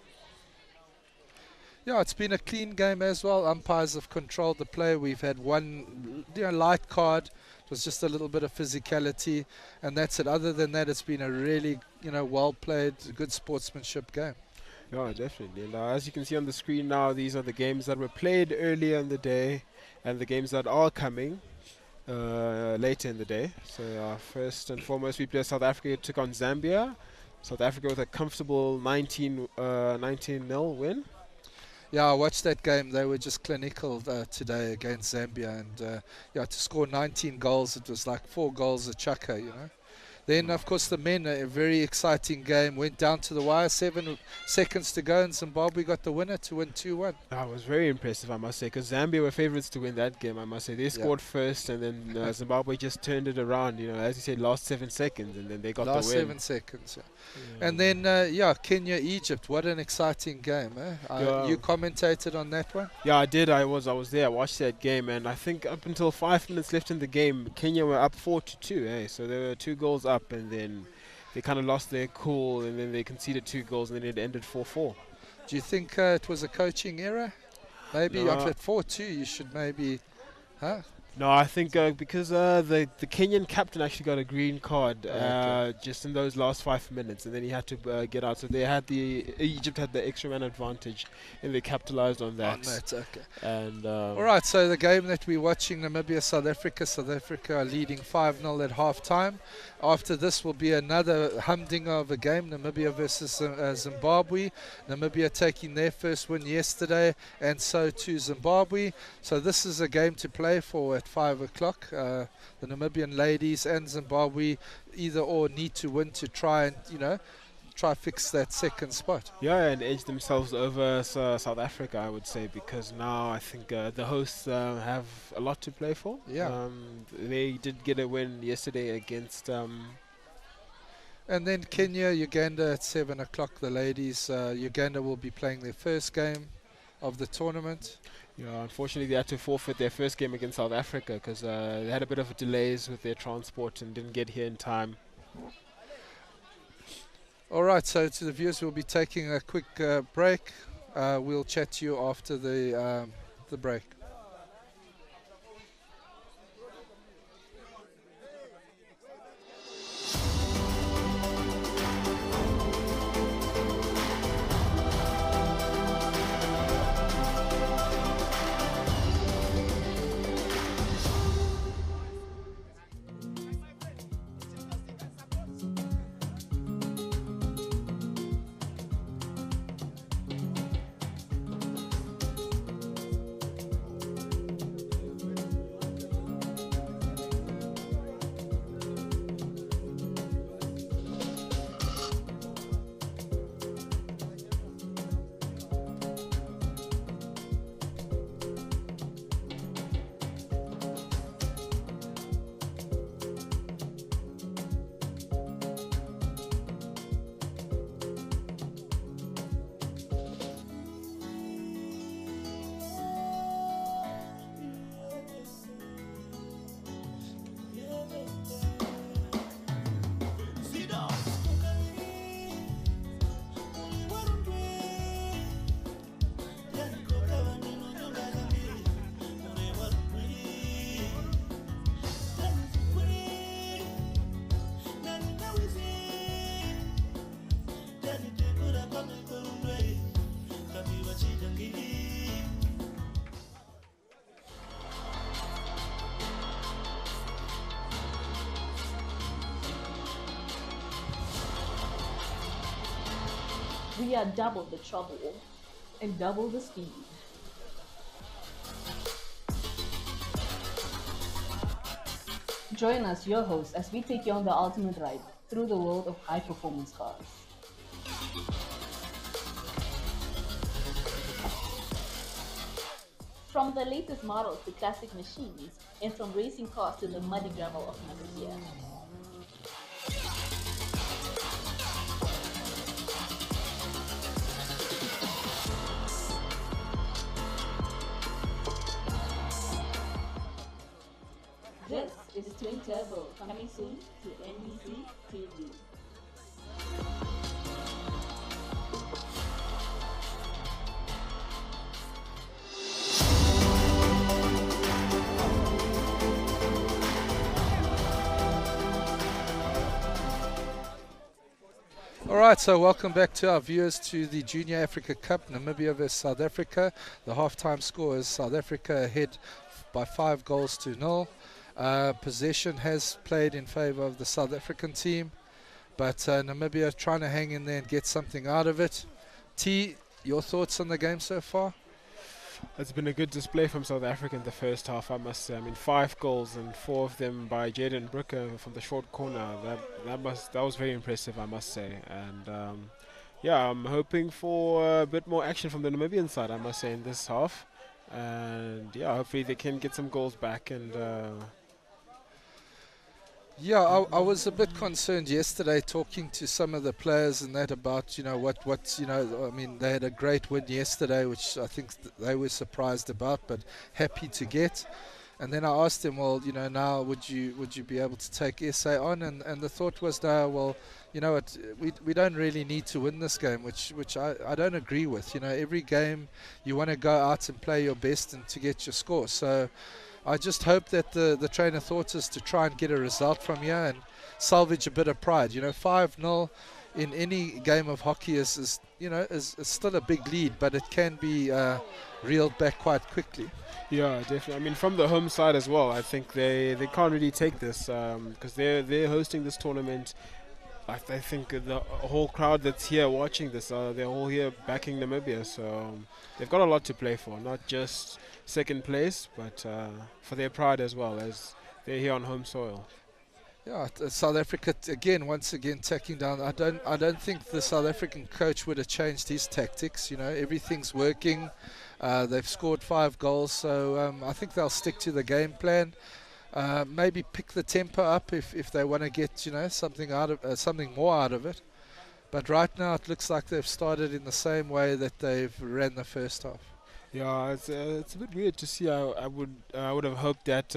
yeah, it's been a clean game as well. Umpires have controlled the play. We've had one, you know, light card. It was just a little bit of physicality, and that's it. Other than that, it's been a really, you know, well played, good sportsmanship game. yeah, definitely. And as you can see on the screen now, these are the games that were played earlier in the day and the games that are coming later in the day. So first and foremost, we play South Africa took on Zambia. South Africa with a comfortable 19-0 win. Yeah, I watched that game. They were just clinical today against Zambia, and yeah, to score 19 goals, it was like 4 goals a chucker, you know. Then, of course, the men, a very exciting game, went down to the wire, 7 seconds to go, and Zimbabwe got the winner to win 2-1. That was very impressive, I must say, because Zambia were favourites to win that game, I must say. They scored first, and then Zimbabwe just turned it around, you know, as you said, last 7 seconds, and then they got the win. Last 7 seconds, yeah. And then, yeah, Kenya-Egypt, what an exciting game, eh? You commentated on that one? Yeah, I did. I was there. I watched that game, and I think up until 5 minutes left in the game, Kenya were up 4-2, eh? So there were 2 goals up, and then they kind of lost their cool, and then they conceded 2 goals, and then it ended 4-4. Do you think it was a coaching error? Maybe No. at 4-2, you should maybe, huh? No, I think because the Kenyan captain actually got a green card Okay. just in those last 5 minutes, and then he had to get out. So they had Egypt had the extra man advantage, and they capitalized on that. Okay. And All right, so the game that we're watching, Namibia, South Africa are leading 5-0 at half-time. After this will be another humdinger of a game, Namibia versus Zimbabwe. Namibia taking their first win yesterday, and so too Zimbabwe. So this is a game to play for at 5 o'clock. The Namibian ladies and Zimbabwe either or need to win to try and, try fix that second spot. Yeah, and edge themselves over South Africa, I would say, because now I think the hosts have a lot to play for. Yeah. They did get a win yesterday against... And then Kenya, Uganda at 7 o'clock. The ladies, Uganda will be playing their first game of the tournament. Yeah, unfortunately they had to forfeit their first game against South Africa because they had a bit of delays with their transport and didn't get here in time. All right, so to the viewers, we'll be taking a quick break. We'll chat to you after the break. We are double the trouble and double the speed. Join us, your hosts, as we take you on the ultimate ride through the world of high-performance cars. From the latest models to classic machines, and from racing cars to the muddy gravel of Namibia. This is Twin Turbo, coming soon to NBC TV. All right, so welcome back to our viewers to the Junior Africa Cup, Namibia versus South Africa. The halftime score is South Africa ahead by 5-0. Possession has played in favor of the South African team, but Namibia trying to hang in there and get something out of it. T, your thoughts on the game so far? It's been a good display from South Africa in the first half, I must say. I mean, 5 goals and 4 of them by Jaden Brooker from the short corner. That was very impressive, I must say. And yeah, I'm hoping for a bit more action from the Namibian side, I must say, in this half. And yeah, hopefully they can get some goals back. And yeah, I was a bit concerned yesterday talking to some of the players and that about, I mean, they had a great win yesterday, which I think they were surprised about, but happy to get. And then I asked them, well, now would you be able to take SA on? And the thought was, no, well, we don't really need to win this game, which I don't agree with. Every game you want to go out and play your best and to get your score. So I just hope that the trainer thought is to try and get a result from here and salvage a bit of pride. 5-0 in any game of hockey is still a big lead, but it can be reeled back quite quickly. yeah, definitely. I mean, from the home side as well, I think they can't really take this because they're hosting this tournament I think the whole crowd that's here watching this, they're all here backing Namibia. So they've got a lot to play for, not just second place, but for their pride as well, as they're here on home soil. Yeah, South Africa once again tacking down. I don't think the South African coach would have changed his tactics. You know, everything's working. They've scored 5 goals, so I think they'll stick to the game plan. Maybe pick the tempo up if they want to get something out of something more out of it. But right now it looks like they've started in the same way that they've ran the first half. Yeah, it's a bit weird to see. I would have hoped that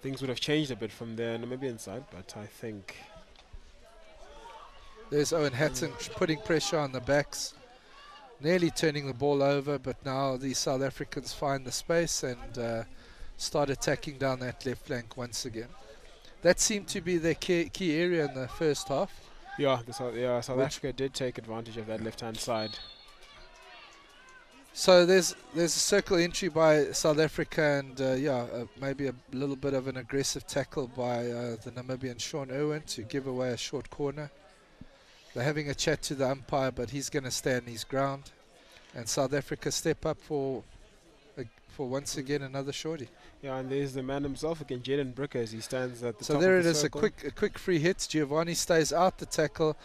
things would have changed a bit from the Namibian side, but I think there's Owen Hatton putting pressure on the backs, nearly turning the ball over, but now the South Africans find the space and start attacking down that left flank once again. That seemed to be their key area in the first half. Yeah, South Africa did take advantage of that left-hand side. So there's a circle entry by South Africa and maybe a little bit of an aggressive tackle by the Namibian Sean Irwin to give away a short corner. They're having a chat to the umpire, but he's going to stand his ground. And South Africa step up for once again another shorty. Yeah, and there's the man himself again, Jaden Bricker, as he stands at the top So there of the it is, a quick free hit. Giovanni stays out the tackle,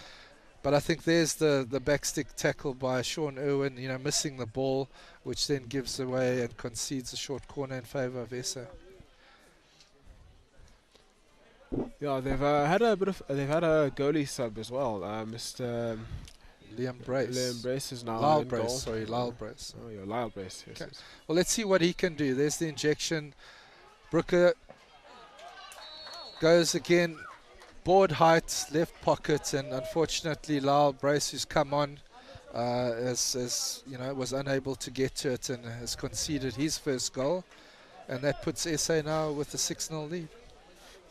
but I think there's the backstick tackle by Sean Irwin, missing the ball, which then gives away and concedes a short corner in favour of SA. Yeah, they've had a goalie sub as well, Mr. Liam Brace. Liam Brace is now Lyle in Brace, goal. sorry, Lyle Brace. Oh, yeah, Lyle Brace. Yes, Okay. yes. Well, let's see what he can do. There's the injection. Brooker goes again, board height, left pocket, and unfortunately Lyle Brace, who's come on, was unable to get to it and has conceded his first goal, and that puts SA now with a 6-0 lead.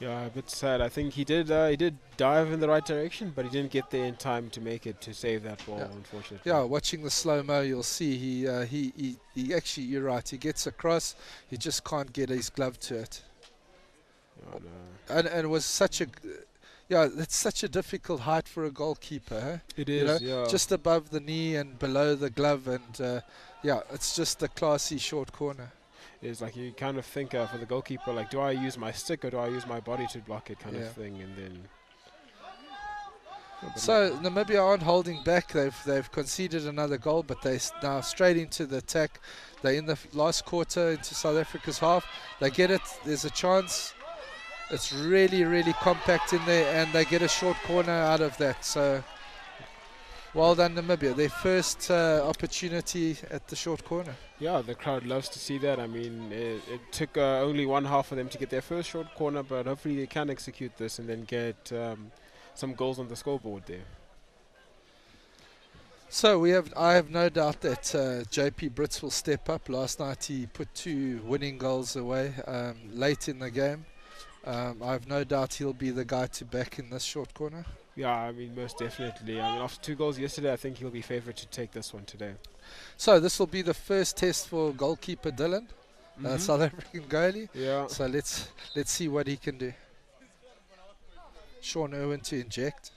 Yeah, a bit sad. I think he did dive in the right direction, but he didn't get there in time to make it to save that ball, unfortunately. Yeah, watching the slow-mo, you'll see he actually, you're right, he gets across, he just can't get his glove to it. Oh, no. And it was such a, it's such a difficult height for a goalkeeper. Huh? It is, yeah. Just above the knee and below the glove, and it's just a classy short corner. It's like you kind of think for the goalkeeper, like, do I use my stick or do I use my body to block it, kind of thing, and then. So Namibia aren't holding back. They've conceded another goal, but they're now straight into the attack. They're in the last quarter into South Africa's half. They get it. There's a chance. It's really, really compact in there, and they get a short corner out of that. So well done, Namibia. Their first opportunity at the short corner. Yeah, the crowd loves to see that. I mean, it took only one half for them to get their first short corner, but hopefully they can execute this and then get some goals on the scoreboard there. So I have no doubt that JP Brits will step up. Last night he put 2 winning goals away late in the game. I have no doubt he'll be the guy to back in this short corner. Yeah, I mean, most definitely. I mean, after 2 goals yesterday, I think he'll be favourite to take this one today. So this will be the first test for goalkeeper Dylan, South African goalie. Yeah. So let's see what he can do. Sean Irwin to inject.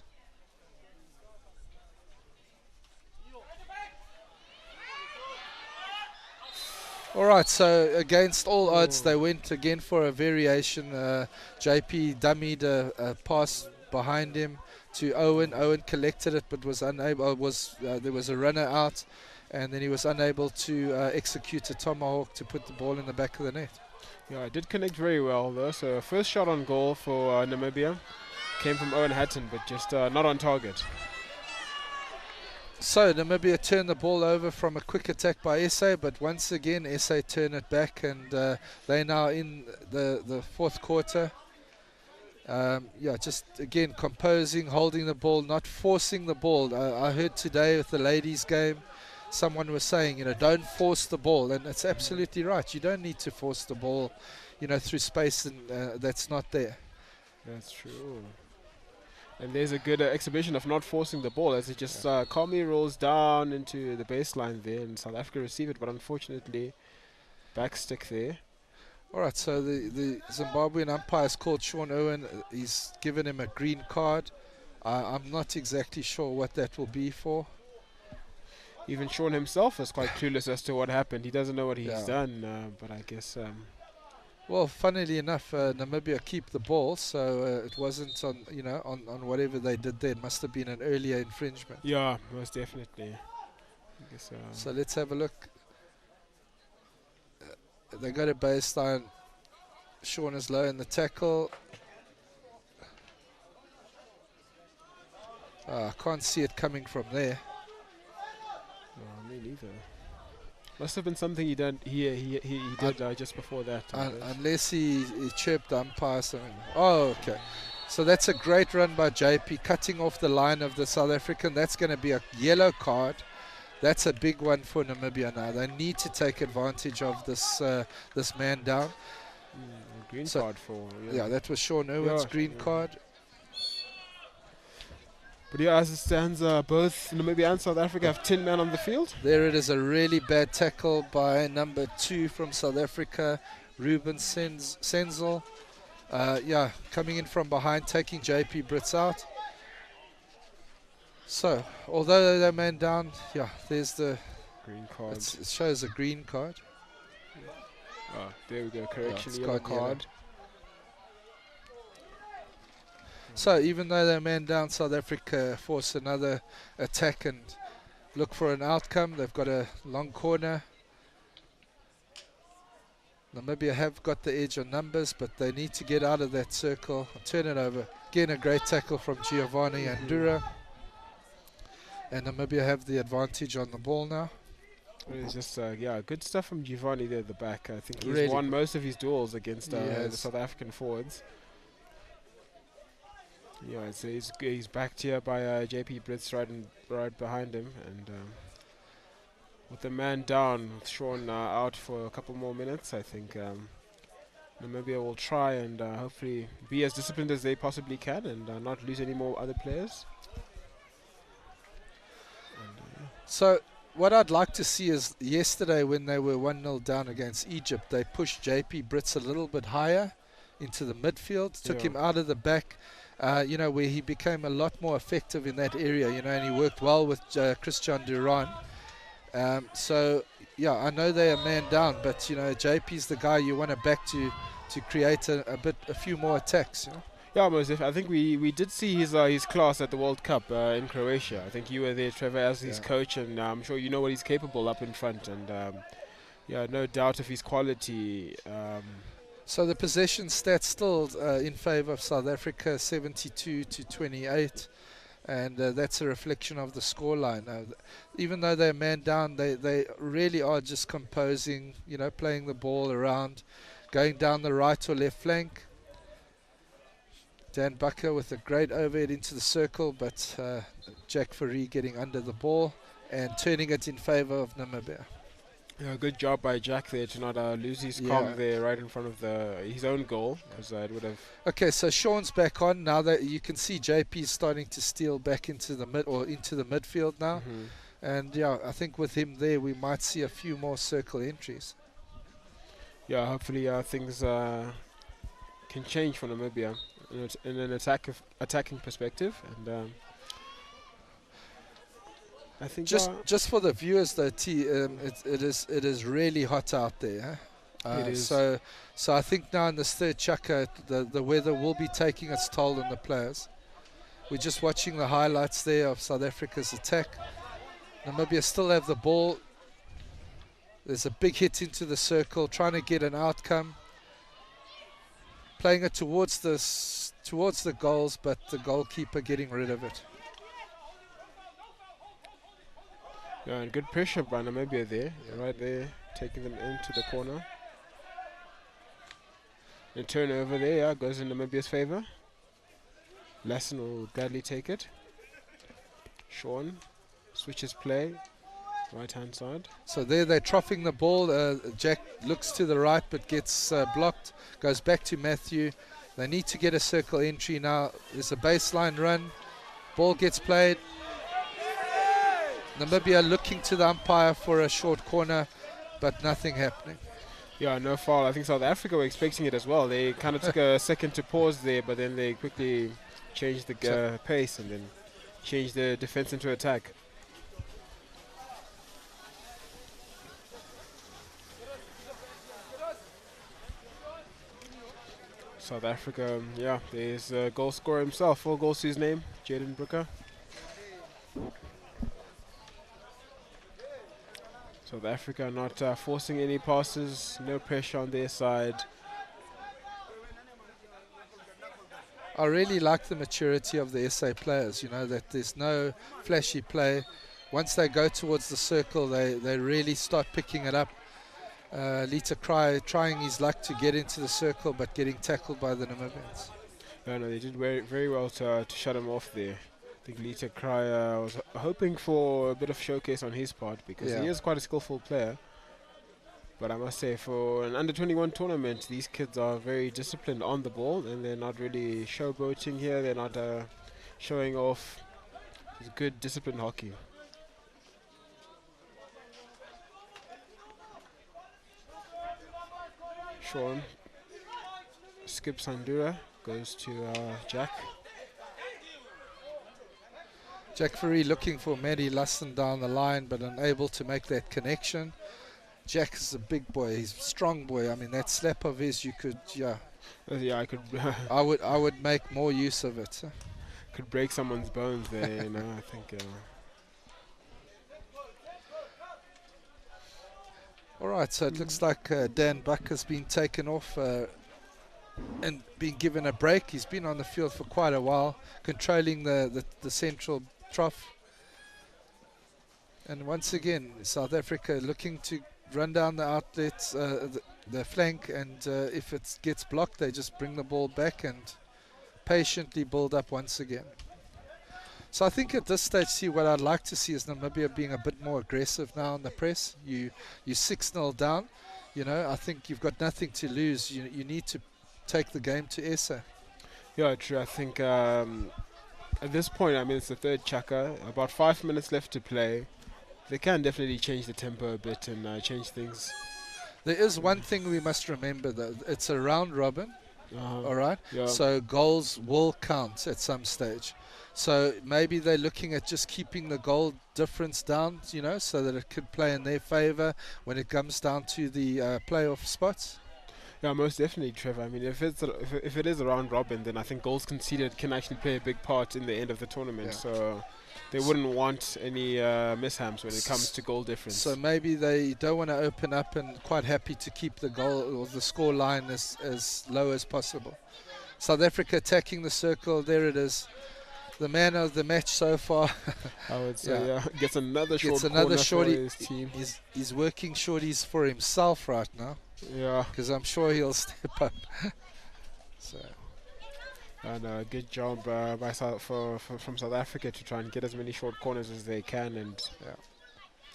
All right, so against all odds, they went again for a variation. JP dummied a pass behind him to Owen. Owen collected it, but was unable. There was a runner out, and then he was unable to execute a tomahawk to put the ball in the back of the net. Yeah, it did connect very well though. So first shot on goal for Namibia came from Owen Hatton, but just not on target. So Namibia turned the ball over from a quick attack by SA, but once again SA turn it back, and they're now in the fourth quarter. Just again composing, holding the ball, not forcing the ball. I heard today with the ladies' game, someone was saying, don't force the ball, and it's absolutely right. You don't need to force the ball, through space, and that's not there. That's true. And there's a good exhibition of not forcing the ball as it just calmly rolls down into the baseline there, and South Africa receive it, but unfortunately backstick there. All right, so the Zimbabwean umpire has called Sean Irwin. He's given him a green card. I'm not exactly sure what that will be for. Even Sean himself is quite clueless as to what happened. He doesn't know what he's Yeah. done, but I guess... Well, funnily enough, Namibia keep the ball, so it wasn't on, on whatever they did there. It must have been an earlier infringement. yeah, most definitely. I guess, So let's have a look. They got a baseline. Sean is low in the tackle. I can't see it coming from there. no, me neither. Must have been something he did just before that. I guess. Unless he chirped umpire something. Oh, okay. So that's a great run by JP, cutting off the line of the South African. That's going to be a yellow card. That's a big one for Namibia now. They need to take advantage of this this man down. Green So- card for... Yeah, that was Sean Irwin's Yeah, green yeah. card. But yeah, as it stands, both Namibia and South Africa have 10 men on the field. There it is, a really bad tackle by number 2 from South Africa, Ruben Senzel. Yeah, coming in from behind, taking JP Brits out. So, although they're man down, yeah, there's the... Green card. It shows a green card. Oh, there we go. Correction, it's yellow gone yellow. card. So, even though they're man down, South Africa force another attack and look for an outcome. They've got a long corner. Namibia have got the edge on numbers, but they need to get out of that circle. Turn it over. Again, a great tackle from Giovanni Andura. And Namibia have the advantage on the ball now. It's just, yeah, good stuff from Giovanni there at the back. I think he's Really won good. most of his duels against the Yes. South African forwards. Yeah, so he's backed here by JP Brits right behind him, and with the man down, with Sean out for a couple more minutes, I think Namibia will try and hopefully be as disciplined as they possibly can and not lose any more other players. And, So, what I'd like to see is yesterday when they were 1-0 down against Egypt, they pushed JP Brits a little bit higher into the midfield, took Yeah. him out of the back, where he became a lot more effective in that area, and he worked well with Christian Duran. So, yeah, I know they are man down, but, JP's the guy you want to back to create a few more attacks, yeah, most I think we did see his class at the World Cup in Croatia. I think you were there, Trevor, as his Yeah. coach, and I'm sure you know what he's capable up in front. And yeah, no doubt of his quality. So the possession stats still in favour of South Africa, 72-28, and that's a reflection of the scoreline. Even though they're man down, they really are just composing, playing the ball around, going down the right or left flank. Dan Bucker with a great overhead into the circle, but Jack Fourie getting under the ball and turning it in favour of Namibia. Yeah, good job by Jack there to not lose his Yeah. calm there right in front of his own goal, because it would have... Okay, so Sean's back on now. That you can see JP starting to steal back into the midfield now, and yeah, I think with him there we might see a few more circle entries. Yeah, hopefully things can change for Namibia in an attacking perspective, and I think Just for the viewers though, it is really hot out there. It is. So I think now in this third chukka, the weather will be taking its toll on the players. We're just watching the highlights there of South Africa's attack. Namibia still have the ball. There's a big hit into the circle, trying to get an outcome. Playing it towards the goals, but the goalkeeper getting rid of it. Yeah, and good pressure by Namibia there, right there, taking them into the corner. The turnover there, yeah, goes in Namibia's favour. Lassen will gladly take it. Sean switches play, right hand side. So there they're troughing the ball. Jack looks to the right but gets blocked. Goes back to Matthew. They need to get a circle entry now. There's a baseline run. Ball gets played. Namibia looking to the umpire for a short corner, but nothing happening. Yeah, no foul. I think South Africa were expecting it as well. They kind of took a second to pause there, but then they quickly change the pace and then change the defense into attack. South Africa, yeah, there's a goal scorer himself, 4 goals to his name, Jaden Brooker. South Africa not forcing any passes, no pressure on their side. I really like the maturity of the SA players, you know, that there's no flashy play. Once they go towards the circle, they really start picking it up. Lita Cry trying his luck to get into the circle, but getting tackled by the Namibians. No, they did very well to shut him off there. I think Lita Cry was hoping for a bit of showcase on his part because he is quite a skillful player. But I must say, for an under-21 tournament, these kids are very disciplined on the ball, and they're not really showboating here. They're not showing off. It's good, disciplined hockey. Sean skips Sandura, goes to JAC. Jack Fourie looking for Matty Luston down the line, but unable to make that connection. Jack is a big boy. He's a strong boy. I mean, that slap of his, you could, yeah, I could. I would make more use of it. Could break someone's bones there, you know. I think. All right, so it looks like Dan Buck has been taken off and been given a break. He's been on the field for quite a while, controlling the central trough. And once again, South Africa looking to run down the outlets, the flank, and if it gets blocked, they just bring the ball back and patiently build up once again. So I think at this stage, see, what I'd like to see is Namibia being a bit more aggressive now in the press. You 6-0 down, you know, I think you've got nothing to lose. You need to take the game to SA. Yeah, true. I think at this point, I mean, it's the third chaka, about 5 minutes left to play. They can definitely change the tempo a bit and change things. There is one thing we must remember, though. It's a round robin, all right? Yeah. So goals will count at some stage. So maybe they're looking at just keeping the goal difference down, you know, so that it could play in their favor when it comes down to the playoff spots. Yeah, most definitely, Trevor. I mean, if it is a round robin, then I think goals conceded can actually play a big part in the end of the tournament. Yeah. So they wouldn't want any mishaps when it comes to goal difference. So maybe they don't want to open up and quite happy to keep the goal or the score line as low as possible. South Africa attacking the circle. There it is. The man of the match so far. I would say, yeah. Gets another short shorty for his team. He's working shorties for himself right now. Yeah. Because I'm sure he'll step up. So. And good job from South Africa to try and get as many short corners as they can and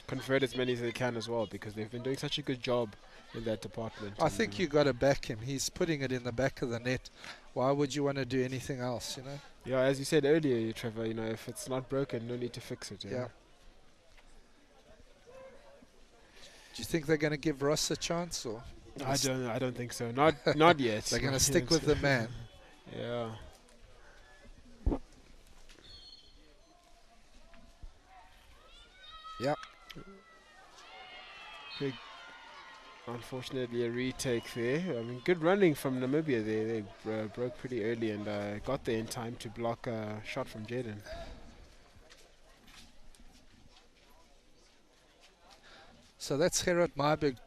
convert as many as they can as well, because they've been doing such a good job in that department. I think you got to back him. He's putting it in the back of the net. Why would you want to do anything else, you know? Yeah, as you said earlier, Trevor, you know, if it's not broken, no need to fix it. Yeah. Do you think they're going to give Ross a chance, or? I don't think so. Not yet. They're going to stick with the man. Yeah. Yeah. Big, unfortunately, a retake there. I mean, good running from Namibia there. They broke pretty early and got there in time to block a shot from Jaden. So that's Gerard Meiberg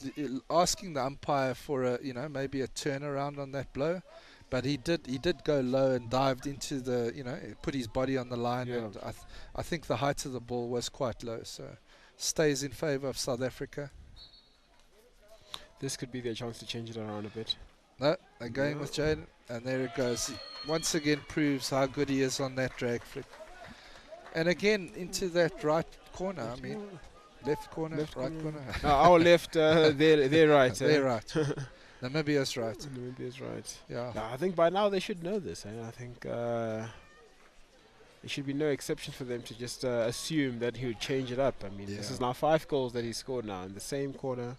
asking the umpire for a, maybe a turnaround on that blow, but he did go low and dived into the, put his body on the line, and I think the height of the ball was quite low, so stays in favour of South Africa. This could be their chance to change it around a bit. No, they're going with Jaden, and there it goes. He once again proves how good he is on that drag flick. And again, into that right corner, I mean, left corner, right corner. Our left, they're right. They're right. Namibia's right. Namibia's right. Yeah. I think by now they should know this. I think there should be no exception for them to just assume that he would change it up. I mean, this is now 5 goals that he scored now in the same corner.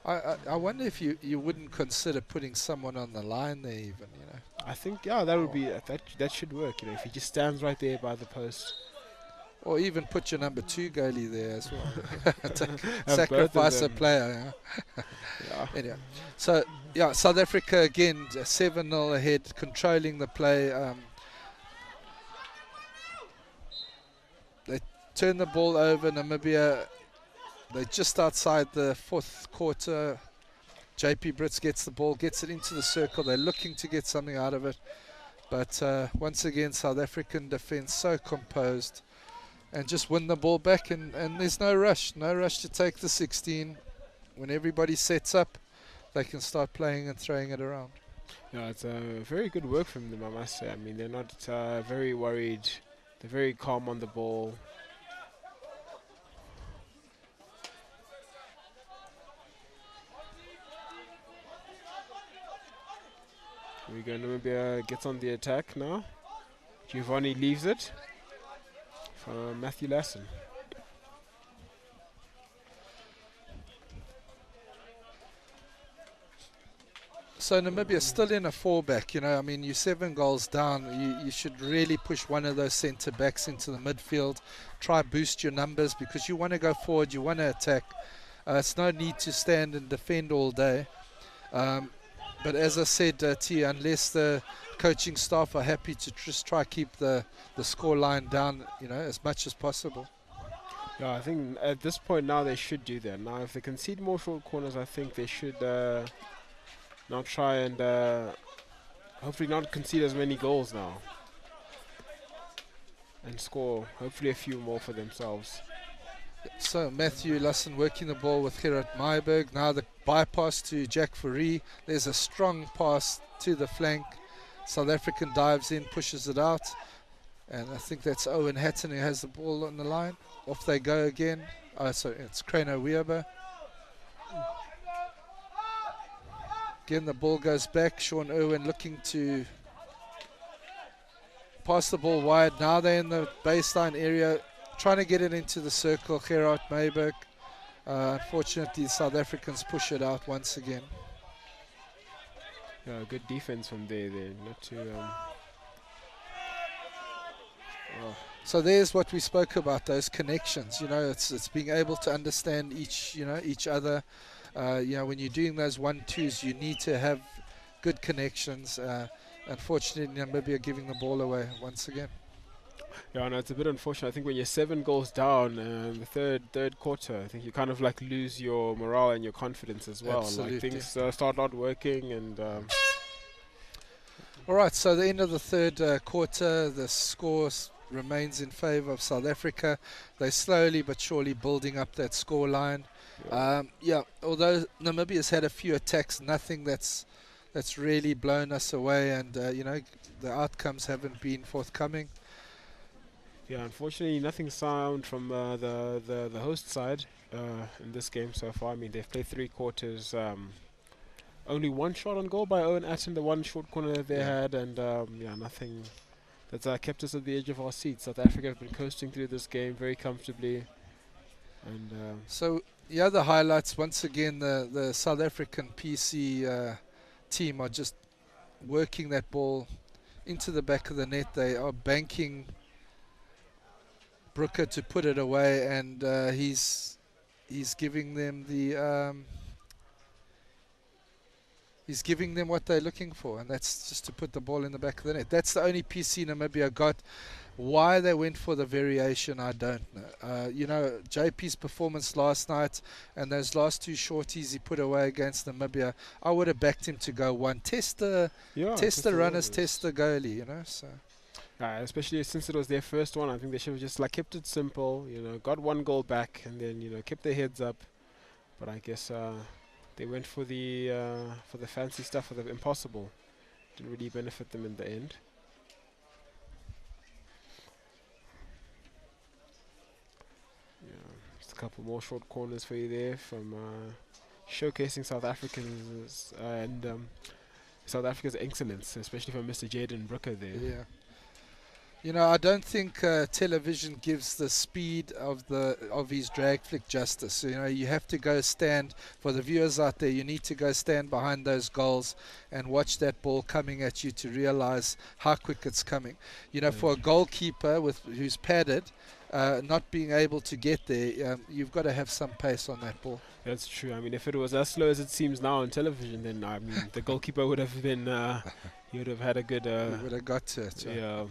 I wonder if you wouldn't consider putting someone on the line there even, you know. I think that would be that should work. You know, if he just stands right there by the post. Or even put your number 2 goalie there as well. Have both of Sacrifice a them. player. Yeah. Anyway, so yeah, South Africa again 7-0 ahead, controlling the play. They turn the ball over. Namibia, they're just outside the 4th quarter. JP Brits gets the ball, gets it into the circle. They're looking to get something out of it. But once again, South African defense so composed and just win the ball back. And there's no rush to take the 16. When everybody sets up, they can start playing and throwing it around. Yeah, it's very good work from them, I must say. I mean, they're not very worried. They're very calm on the ball. Here we go. Namibia gets on the attack now. Giovanni leaves it for Matthew Lassen. So Namibia still in a 4-back, you know. I mean, you're 7 goals down. You should really push one of those centre backs into the midfield. Try boost your numbers because you want to go forward. You want to attack. It's no need to stand and defend all day. But as I said to you, unless the coaching staff are happy to just try keep the score line down, you know, as much as possible. Yeah, I think at this point now they should do that. Now, if they concede more short corners, I think they should now try and hopefully not concede as many goals now. And score hopefully a few more for themselves. So Matthew Lassen working the ball with Gerard Meyerberg. Now the bypass to JAC. There's a strong pass to the flank. South African dives in, pushes it out. And I think that's Owen Hatton who has the ball on the line. Off they go again. So it's Krano Weber. Again, the ball goes back. Sean Irwin looking to pass the ball wide. Now they're in the baseline area, trying to get it into the circle. Gerard Meyerberg. Unfortunately, the South Africans push it out once again. Yeah, good defense from there. Not too. So there's what we spoke about, those connections. You know, it's being able to understand each other. You know, when you're doing those 1-2s, you need to have good connections. Unfortunately, Namibia giving the ball away once again. Yeah, no, it's a bit unfortunate. I think when you're 7 goals down in the third quarter, I think you kind of like lose your morale and your confidence as well. Absolutely. Like things start not working and. All right, so the end of the third quarter, the score remains in favour of South Africa. They're slowly but surely building up that score line. Although Namibia's had a few attacks, nothing that's really blown us away, and you know, the outcomes haven't been forthcoming. Yeah, unfortunately, nothing sound from the host side in this game so far. I mean, they've played 3 quarters. Only 1 shot on goal by Owen Atten, the 1 short corner that they had, and nothing that's kept us at the edge of our seats. South Africa have been coasting through this game very comfortably. And so, yeah, the highlights, once again, the South African PC team are just working that ball into the back of the net. They are banking Brooker to put it away, and he's giving them he's giving them what they're looking for, and that's just to put the ball in the back of the net. That's the only PC Namibia got. Why they went for the variation, I don't know. You know, JP's performance last night and those last 2 shorties he put away against Namibia, I would have backed him to go 1. Test the runners, test the goalie, you know. So. Especially since it was their first one, I think they should have just like kept it simple, you know, got 1 goal back and then, you know, kept their heads up. But I guess they went for the fancy stuff, for the impossible. Didn't really benefit them in the end. Just a couple more short corners for you there from showcasing South Africans and South Africa's excellence, especially from Mr. Jaden Brooker there. Yeah. You know, I don't think television gives the speed of his drag flick justice. You know, you have to go stand, for the viewers out there, you need to go stand behind those goals and watch that ball coming at you to realize how quick it's coming. You know, for a goalkeeper who's padded, not being able to get there, you've got to have some pace on that ball. That's true. I mean, if it was as slow as it seems now on television, then I mean, the goalkeeper would have been, he would have had a good, He would have got to it. yeah.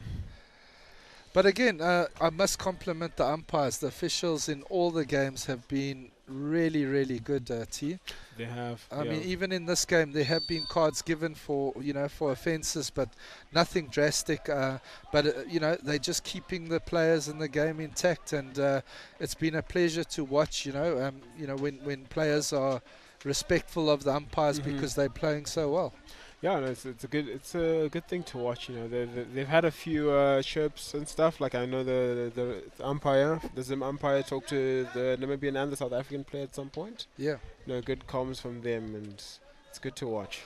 But again, I must compliment the umpires. The officials in all the games have been really, really good, T. They have. I mean, even in this game, there have been cards given for, you know, for offences, but nothing drastic. You know, they're just keeping the players in the game intact, and it's been a pleasure to watch. You know, when players are respectful of the umpires because they're playing so well. Yeah, no, it's a good thing to watch. You know, they've had a few chirps and stuff. Like I know the umpire, the Zim umpire, talked to the Namibian and the South African player at some point. Yeah. You know, good comms from them, and it's good to watch.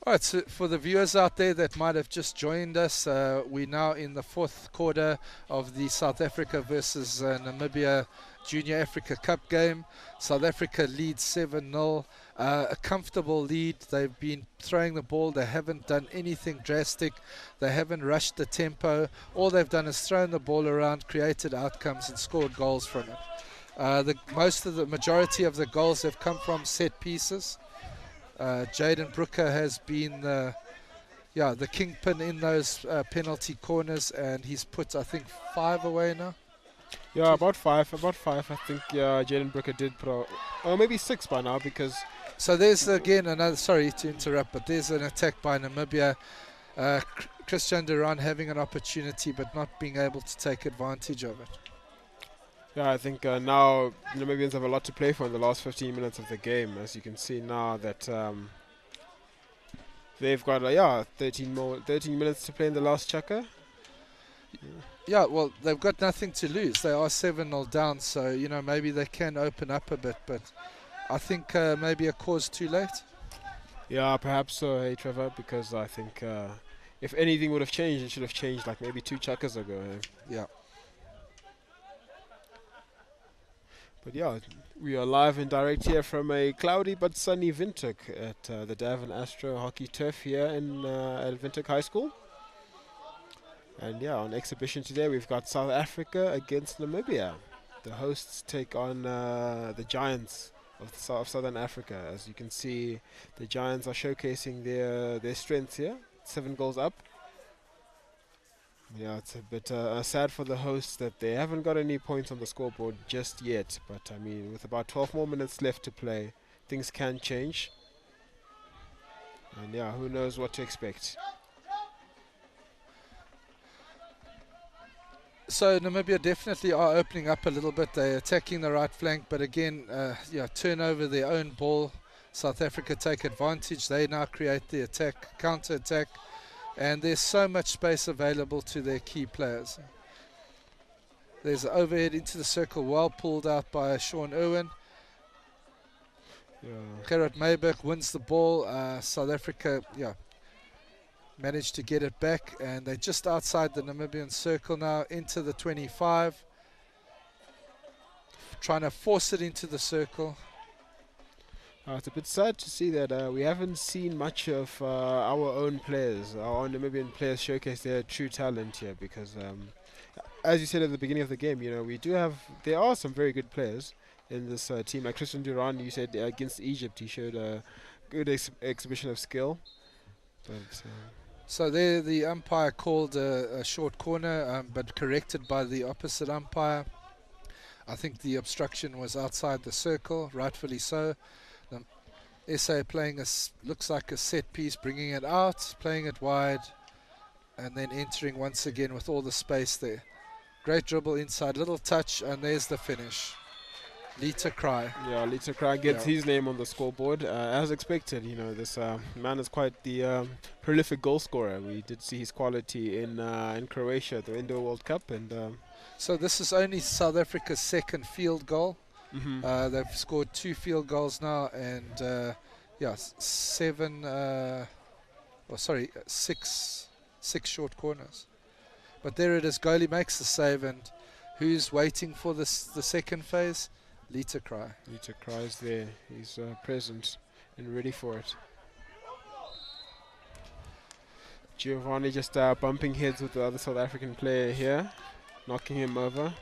All right, so for the viewers out there that might have just joined us, we're now in the fourth quarter of the South Africa versus Namibia Junior Africa Cup game. South Africa leads 7-0. A comfortable lead. They've been throwing the ball. They haven't done anything drastic. They haven't rushed the tempo. All they've done is thrown the ball around, created outcomes, and scored goals from it. The majority of the goals have come from set pieces. Jaden Brooker has been the kingpin in those penalty corners, and he's put, I think, 5 away now. Yeah, about five. I think Jaden Brooker did put, or maybe 6 by now, because. So there's again another. Sorry to interrupt, but there's an attack by Namibia. Christian Duran having an opportunity, but not being able to take advantage of it. Yeah, I think now Namibians have a lot to play for in the last 15 minutes of the game. As you can see now that they've got 13 minutes to play in the last chukker. Yeah, well, they've got nothing to lose. They are 7-0 down, so you know maybe they can open up a bit, but I think maybe a cause too late. Yeah, perhaps so, hey Trevor, because I think if anything would have changed, it should have changed like maybe 2 chukkers ago. Yeah. But yeah, we are live and direct here from a cloudy but sunny Windhoek at the Davin Astro hockey turf here in at Windhoek High School. And yeah, on exhibition today we've got South Africa against Namibia. The hosts take on the Giants of Southern Africa. As you can see, the Giants are showcasing their strengths here. 7 goals up. Yeah, it's a bit sad for the hosts that they haven't got any points on the scoreboard just yet. But I mean, with about 12 more minutes left to play, things can change. And yeah, who knows what to expect. So Namibia definitely are opening up a little bit. They're attacking the right flank, but again, turn over their own ball. South Africa take advantage. They now create the attack, counter-attack, and there's so much space available to their key players. There's an overhead into the circle, well pulled out by Sean Irwin. Gerard Mayberg wins the ball. South Africa, managed to get it back, and they're just outside the Namibian circle now, into the 25, trying to force it into the circle. It's a bit sad to see that we haven't seen much of our own players, our own Namibian players showcase their true talent here, because as you said at the beginning of the game, you know, there are some very good players in this team. Like Christian Duran, you said against Egypt, he showed a good exhibition of skill. But, so there the umpire called a short corner, but corrected by the opposite umpire. I think the obstruction was outside the circle, rightfully so. SA playing looks like a set piece, bringing it out, playing it wide, and then entering once again with all the space there. Great dribble inside, little touch, and there's the finish. Lita Cry. Yeah, Lita Cry gets his name on the scoreboard, as expected. You know, this man is quite the prolific goal scorer. We did see his quality in Croatia at the Indoor World Cup, and so this is only South Africa's second field goal. They've scored 2 field goals now, and six short corners. But there it is. Goalie makes the save, and who's waiting for the second phase? Lita Cry. Lita Cry's there. He's present and ready for it. Giovanni just bumping heads with the other South African player here, knocking him over.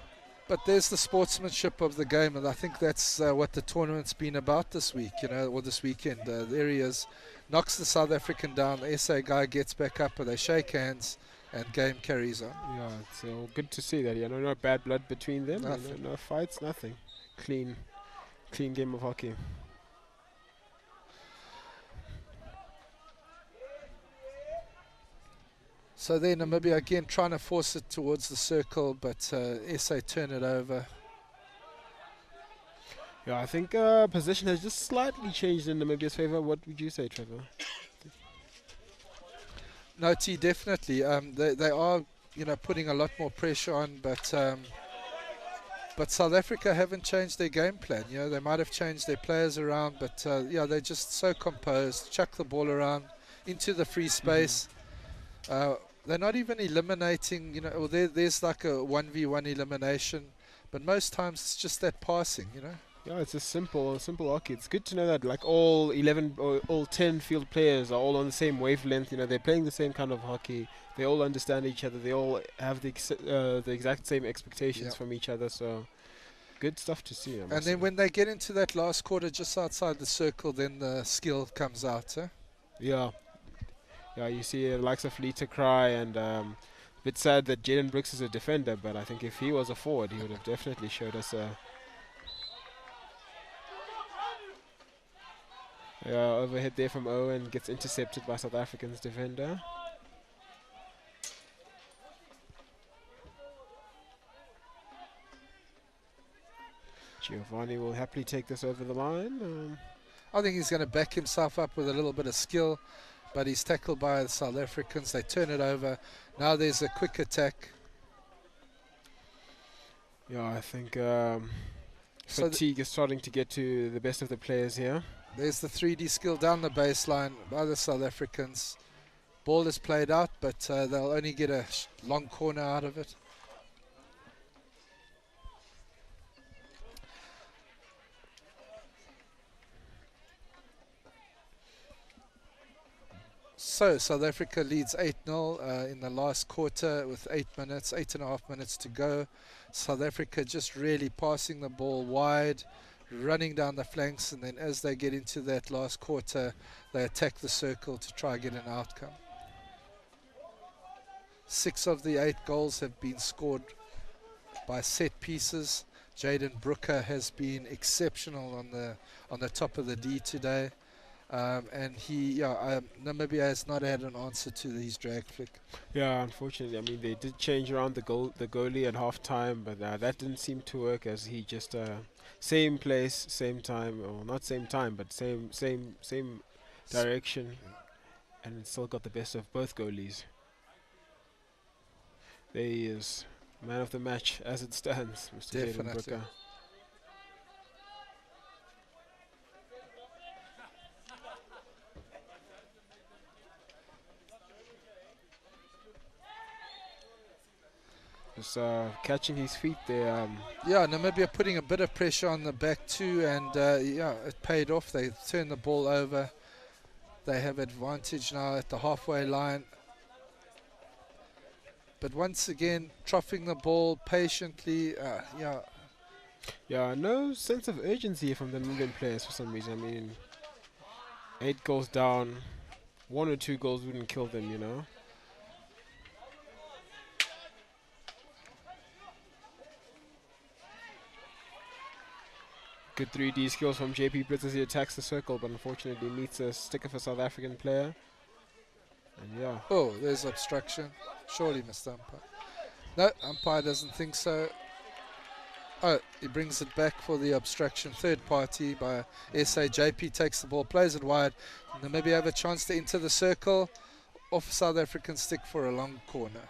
But there's the sportsmanship of the game, and I think that's what the tournament's been about this week, or this weekend. There he is, knocks the South African down. The SA guy gets back up, and they shake hands, and game carries on. Yeah, it's good to see that. No bad blood between them. No fights, nothing. Clean game of hockey. So then Namibia again trying to force it towards the circle, but SA turn it over. Yeah, I think position has just slightly changed in Namibia's favour. What would you say, Trevor? No, T, definitely. They are, putting a lot more pressure on, but South Africa haven't changed their game plan. They might have changed their players around, but they're just so composed. Chuck the ball around into the free space. They're not even eliminating, there's like a 1v1 elimination, but most times it's just that passing, Yeah, it's a simple hockey. It's good to know that like all 11 or all 10 field players are all on the same wavelength. They're playing the same kind of hockey. They all understand each other. They all have the exact same expectations from each other. So good stuff to see. And then when they get into that last quarter just outside the circle, then the skill comes out. Yeah. Yeah, you see the likes of Lita Cry, and a bit sad that Jaden Brooks is a defender, but I think if he was a forward, he would have definitely showed us overhead there from Owen, gets intercepted by South African's defender. Giovanni will happily take this over the line. I think he's going to back himself up with a little bit of skill, but he's tackled by the South Africans. They turn it over. Now there's a quick attack. Yeah, I think fatigue is starting to get to the best of the players here. There's the 3D skill down the baseline by the South Africans. Ball is played out, but they'll only get a long corner out of it. So South Africa leads 8-0 in the last quarter with 8.5 minutes to go. South Africa just really passing the ball wide, running down the flanks, and then as they get into that last quarter, they attack the circle to try and get an outcome. 6 of the 8 goals have been scored by set pieces. Jaden Brooker has been exceptional on the top of the D today. And Namibia has not had an answer to his drag flick. Yeah, unfortunately, I mean they did change around the goalie at half time, but that didn't seem to work, as he just same place, same time, or not same time, but same direction, and still got the best of both goalies. There he is, man of the match as it stands, Mr. Jaden Brooker. Just catching his feet there. Yeah, Namibia putting a bit of pressure on the back too, and it paid off. They turned the ball over. They have advantage now at the halfway line. But once again, troughing the ball patiently. Yeah, no sense of urgency from the Namibian players for some reason. I mean, 8 goals down, 1 or 2 goals wouldn't kill them, Good 3D skills from JP Blitz as he attacks the circle, but unfortunately meets a stick of a South African player. And yeah. Oh, there's obstruction. Surely, Mr. Umpire. No, umpire doesn't think so. Oh, he brings it back for the obstruction. Third party by SA. JP takes the ball, plays it wide. Namibia have a chance to enter the circle. Off South African stick for a long corner.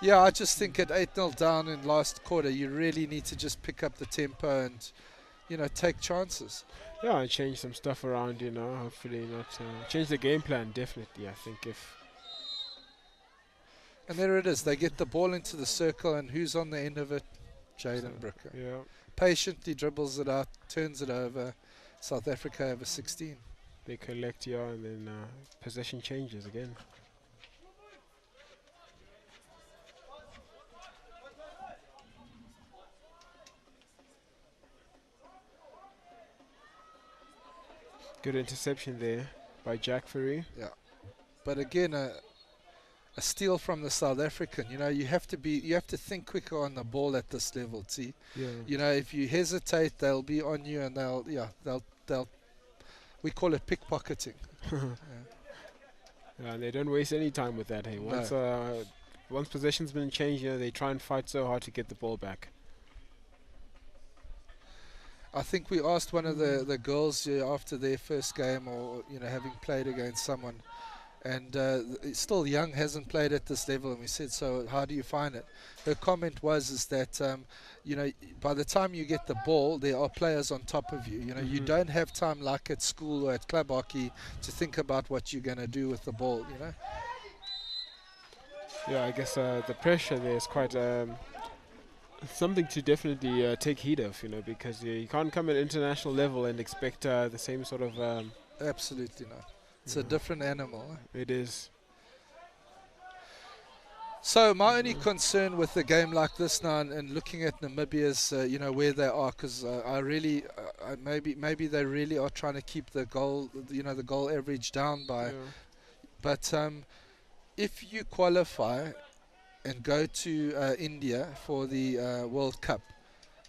Yeah, I just think at 8-0 down in last quarter, you really need to just pick up the tempo and, take chances. Yeah, and change some stuff around, hopefully not change the game plan, definitely, I think, if... And there it is. They get the ball into the circle, and who's on the end of it? Jaden Brooker. Yeah. Patiently dribbles it out, turns it over. South Africa have a 16. They collect, yeah, and then possession changes again. Good interception there by JAC. Yeah. But again, a steal from the South African. You know, you have to think quicker on the ball at this level. See, Yeah. you know, if you hesitate, they'll be on you, and they'll we call it pickpocketing. Yeah, and they don't waste any time with that. Hey, once possession's been changed, you know, they try and fight so hard to get the ball back. I think we asked one of the girls after their first game, or you know, having played against someone, and still young, hasn't played at this level, and we said, so how do you find it? Her comment was that you know, by the time you get the ball, there are players on top of you. You know, you don't have time like at school or at club hockey to think about what you're going to do with the ball. You know. Yeah, I guess the pressure there is quite something to definitely take heed of, you know, because you can't come at international level and expect the same sort of. Absolutely not. It's a different animal. It is. So my only concern with a game like this now, and looking at Namibia's, you know, where they are, because I really, maybe they really are trying to keep the goal, you know, the goal average down by. Yeah. But if you qualify and go to India for the World Cup,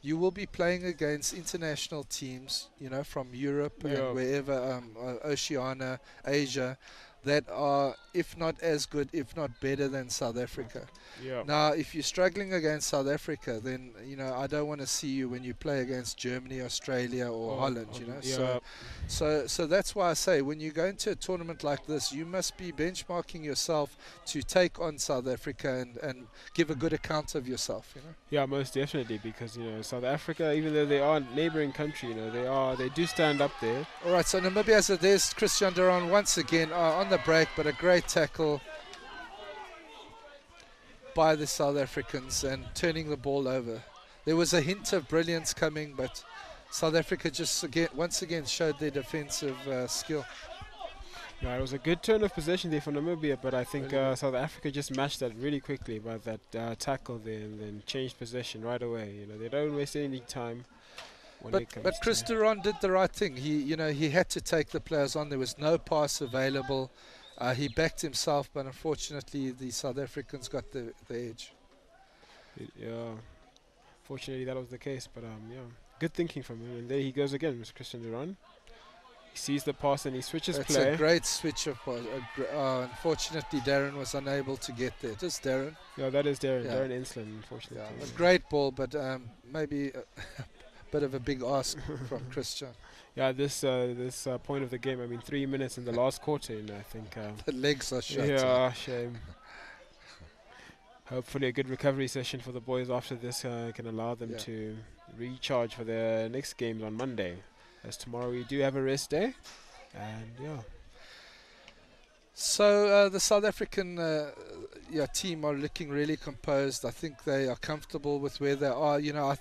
you will be playing against international teams, you know, from Europe and wherever, Oceania, Asia, that are, if not as good, if not better than South Africa. Yeah. Now, if you're struggling against South Africa, then, you know, I don't want to see you when you play against Germany, Australia, or Holland, you know. Yeah. So that's why I say, when you go into a tournament like this, you must be benchmarking yourself to take on South Africa and give a good account of yourself, you know. Yeah, most definitely, because, you know, South Africa, even though they are a neighboring country, you know, they do stand up there. All right, so Namibia, so there's Christian Duran once again on the break, but a great tackle by the South Africans and turning the ball over. There was a hint of brilliance coming, but South Africa just once again showed their defensive skill. Yeah, it was a good turn of possession there for Namibia, but I think South Africa just matched that really quickly by that tackle there, and then changed possession right away. You know, they don't waste any time. But Chris Duran did the right thing. He had to take the players on. There was no pass available. He backed himself, but unfortunately the South Africans got the edge. Yeah, fortunately that was the case, but yeah, good thinking from him. And there he goes again, Mr. Christian Duran. He sees the pass and he switches That's play. a great switch of pass. Unfortunately, Darren was unable to get there. Just Darren. Yeah, that is Darren. Yeah. Darren Ensslin, unfortunately. Yeah, a great ball, but maybe a bit of a big ask from Christian. Yeah, this point of the game, I mean, 3 minutes in the last quarter, and I think... the legs are shut. Yeah, shame. Hopefully a good recovery session for the boys after this can allow them to recharge for their next games on Monday. As tomorrow we do have a rest day, and yeah. So the South African team are looking really composed. I think they are comfortable with where they are. You know,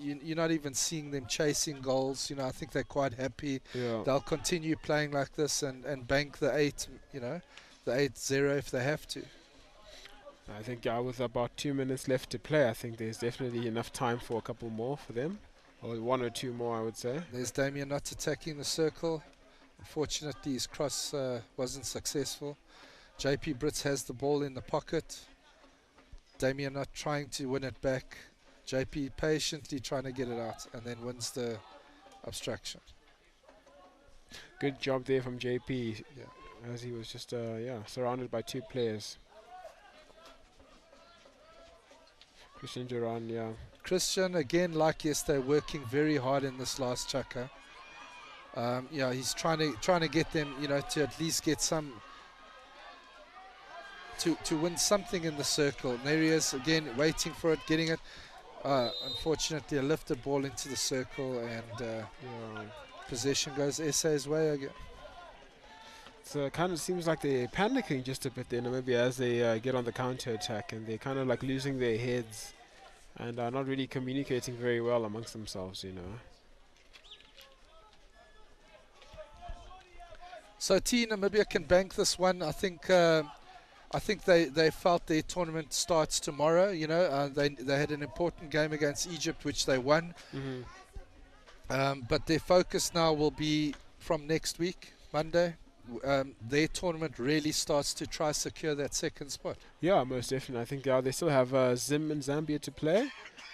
you're not even seeing them chasing goals. You know, I think they're quite happy. Yeah. They'll continue playing like this and bank the 8. You know, the 8-0 if they have to. I think with about 2 minutes left to play, I think there's definitely enough time for a couple more for them. Or 1 or 2 more, I would say. There's Damien not attacking the circle. Unfortunately, his cross wasn't successful. JP Brits has the ball in the pocket. Damien not trying to win it back. JP patiently trying to get it out and then wins the obstruction. Good job there from JP, as he was just surrounded by 2 players. Christian Duran, Christian, again, like yesterday, working very hard in this last chukka. He's trying to get them, you know, to at least get some, to win something in the circle. And there he is again, waiting for it, getting it. Unfortunately, a lifted ball into the circle, and possession goes SA's way again. So it kind of seems like they're panicking just a bit there, maybe as they get on the counter attack, and they're kind of like losing their heads and are not really communicating very well amongst themselves, you know. So Team Namibia can bank this one. I think they felt their tournament starts tomorrow. You know, they had an important game against Egypt, which they won. But their focus now will be from next week, Monday. Their tournament really starts to try secure that second spot. Yeah, most definitely. I think they still have Zim and Zambia to play,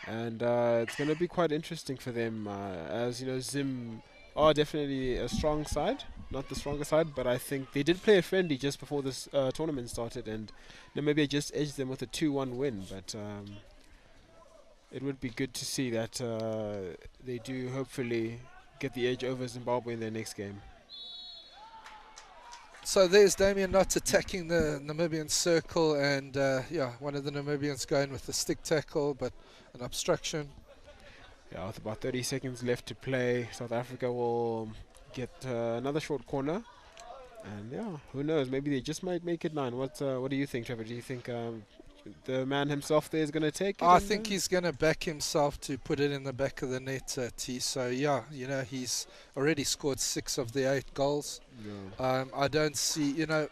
and it's going to be quite interesting for them. As you know, Zim are definitely a strong side, not the strongest side, but I think they did play a friendly just before this tournament started, and Namibia just edged them with a 2-1 win. But it would be good to see that they do hopefully get the edge over Zimbabwe in their next game. So there's Damien Knott attacking the Namibian circle, and one of the Namibians going with the stick tackle, but an obstruction. Yeah, with about 30 seconds left to play, South Africa will get another short corner, and yeah, who knows? Maybe they just might make it 9. What do you think, Trevor? Do you think the man himself there is going to take it? I think he's going to back himself to put it in the back of the net, T. So yeah, you know, he's already scored 6 of the 8 goals. Yeah. I don't see, you know,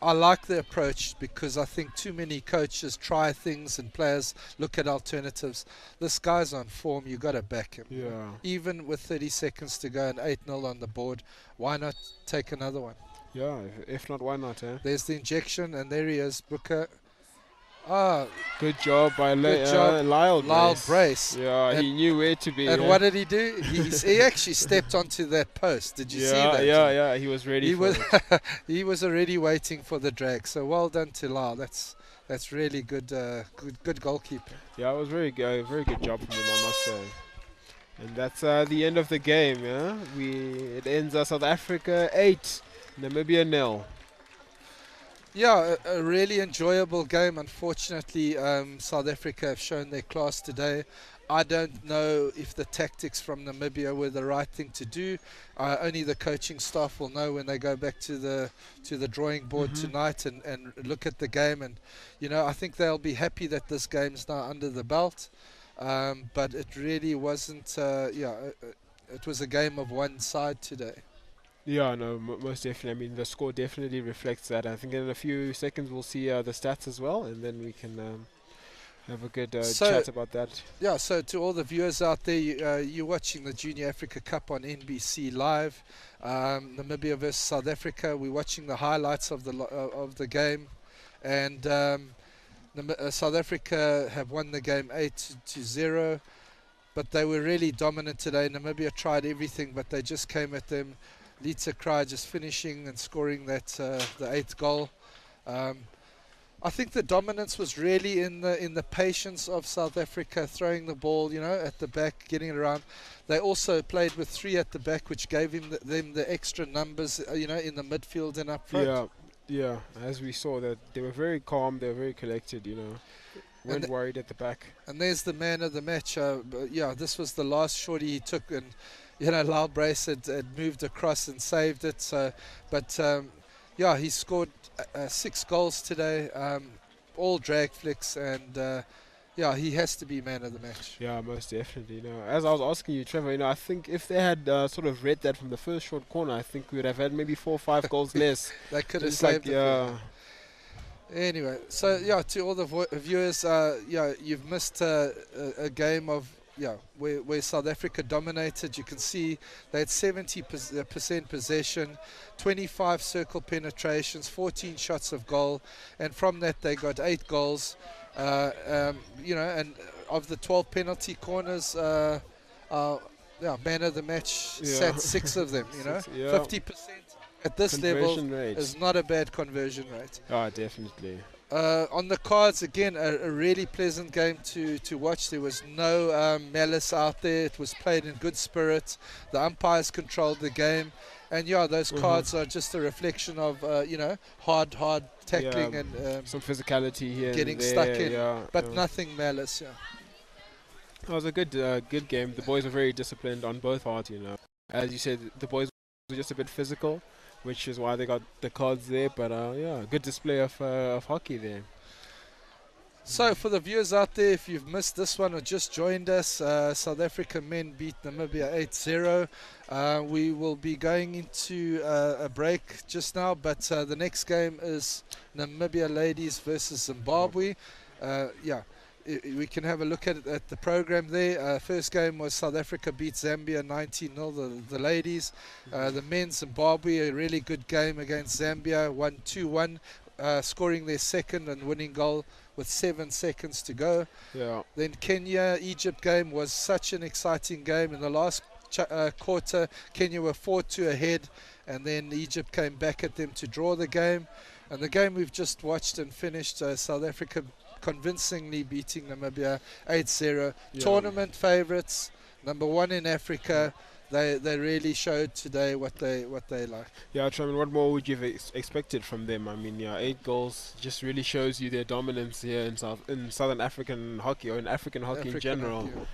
I like the approach because I think too many coaches try things and players look at alternatives. This guy's on form, you got to back him. Yeah. Even with 30 seconds to go and 8-0 on the board, why not take another one? Yeah, if not, why not? There's the injection, and there he is, Booker. Good job by Lyle Brace. Yeah, and he knew where to be. And what did he do? He actually stepped onto that post. Did you see that? Yeah, he was ready. He was already waiting for the drag. So well done to Lyle. That's really good. Good goalkeeper. Yeah, it was very good job from him, I must say. And that's the end of the game. Yeah, it ends South Africa 8, Namibia 0. Yeah, a really enjoyable game. Unfortunately, South Africa have shown their class today. I don't know if the tactics from Namibia were the right thing to do. Only the coaching staff will know when they go back to the drawing board tonight and look at the game. And, you know, I think they'll be happy that this game's now under the belt. But it really wasn't, it was a game of one side today. Yeah, no, most definitely. I mean, the score definitely reflects that. I think in a few seconds we'll see the stats as well, and then we can have a good chat about that. Yeah, so to all the viewers out there, you're watching the Junior Africa Cup on NBC Live. Namibia versus South Africa. We're watching the highlights of the game, and South Africa have won the game 8-0, but they were really dominant today. Namibia tried everything, but they just came at them. Lita Cry just finishing and scoring that the 8th goal. I think the dominance was really in the patience of South Africa throwing the ball, you know, at the back, getting it around. They also played with 3 at the back, which gave them the extra numbers, you know, in the midfield and up front. Yeah. As we saw, that they were very calm, they were very collected, you know. Weren't worried at the back. And there's the man of the match. This was the last shorty he took, and you know, Lyle Brace had moved across and saved it. So, but he scored 6 goals today, all drag flicks, and he has to be man of the match. Yeah, most definitely. You know, as I was asking you, Trevor, you know, I think if they had sort of read that from the first short corner, I think we would have had maybe 4 or 5 goals less. They could have saved it. Anyway, so to all the viewers, you've missed a game of where South Africa dominated. You can see they had 70% possession, 25 circle penetrations, 14 shots of goal, and from that they got 8 goals. And of the 12 penalty corners, man of the match sat 6 of them. You know, 50%. At this level is not a bad conversion rate. Oh, definitely. On the cards, again, a really pleasant game to watch. There was no malice out there. It was played in good spirit. The umpires controlled the game. And, those cards are just a reflection of, hard tackling and some physicality here, getting stuck in, but nothing malice. It was a good game. The boys were very disciplined on both parts, you know. As you said, the boys were just a bit physical. which is why they got the cards there. But yeah, good display of hockey there. So for the viewers out there, if you've missed this one or just joined us, South Africa men beat Namibia 8-0. We will be going into a break just now, but the next game is Namibia ladies versus Zimbabwe. Yeah, we can have a look at the program there. First game was South Africa beat Zambia 19-0, the ladies. The men, Zimbabwe, a really good game against Zambia, won 2-1, scoring their second and winning goal with 7 seconds to go. Yeah. Then Kenya-Egypt game was such an exciting game. In the last quarter, Kenya were 4-2 ahead, and then Egypt came back at them to draw the game. And the game we've just watched and finished, South Africa convincingly beating Namibia 8-0. Yeah. Tournament favourites, number 1 in Africa. They really showed today what they like. Yeah, I mean, what more would you have expected from them? I mean, yeah, 8 goals just really shows you their dominance here in Southern African hockey, or in African hockey in general. Hockey.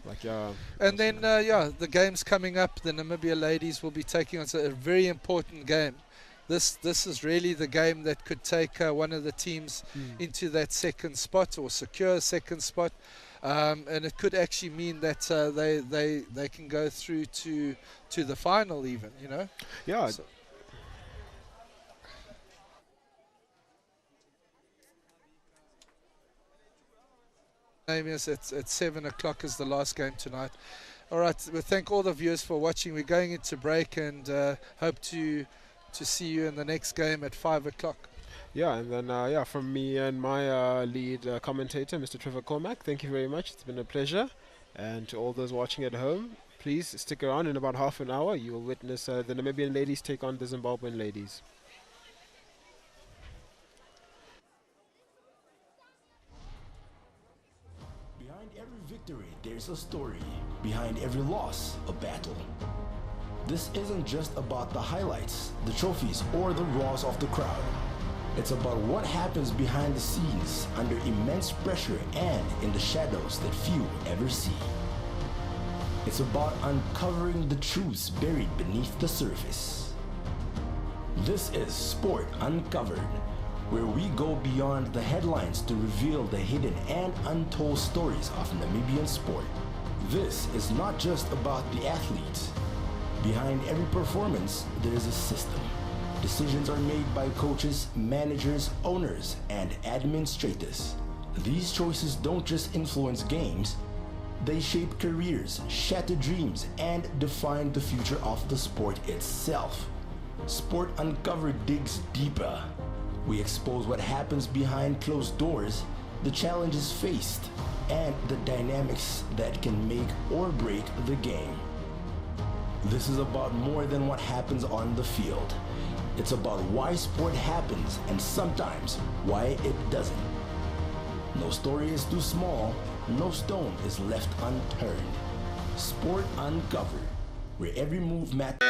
Like, yeah. And then, yeah, the games coming up. The Namibia ladies will be taking on a very important game. This is really the game that could take one of the teams into that second spot or secure a second spot. And it could actually mean that they can go through to the final even, you know. Yeah. So name is at 7 o'clock is the last game tonight. All right, we thank all the viewers for watching. We're going into break and hope to see you in the next game at 5 o'clock. Yeah, and then, yeah, from me and my lead commentator, Mr. Trevor Cormack, thank you very much. It's been a pleasure. And to all those watching at home, please stick around. In about half an hour, you will witness the Namibian ladies take on the Zimbabwean ladies. Behind every victory, there's a story. Behind every loss, a battle. This isn't just about the highlights, the trophies, or the roars of the crowd. It's about what happens behind the scenes, under immense pressure and in the shadows that few ever see. It's about uncovering the truths buried beneath the surface. This is Sport Uncovered, where we go beyond the headlines to reveal the hidden and untold stories of Namibian sport. This is not just about the athletes. Behind every performance, there is a system. Decisions are made by coaches, managers, owners, and administrators. These choices don't just influence games, they shape careers, shatter dreams, and define the future of the sport itself. Sport Uncovered digs deeper. We expose what happens behind closed doors, the challenges faced, and the dynamics that can make or break the game. This is about more than what happens on the field. It's about why sport happens and sometimes why it doesn't. No story is too small, no stone is left unturned. Sport Uncovered, where every move matters.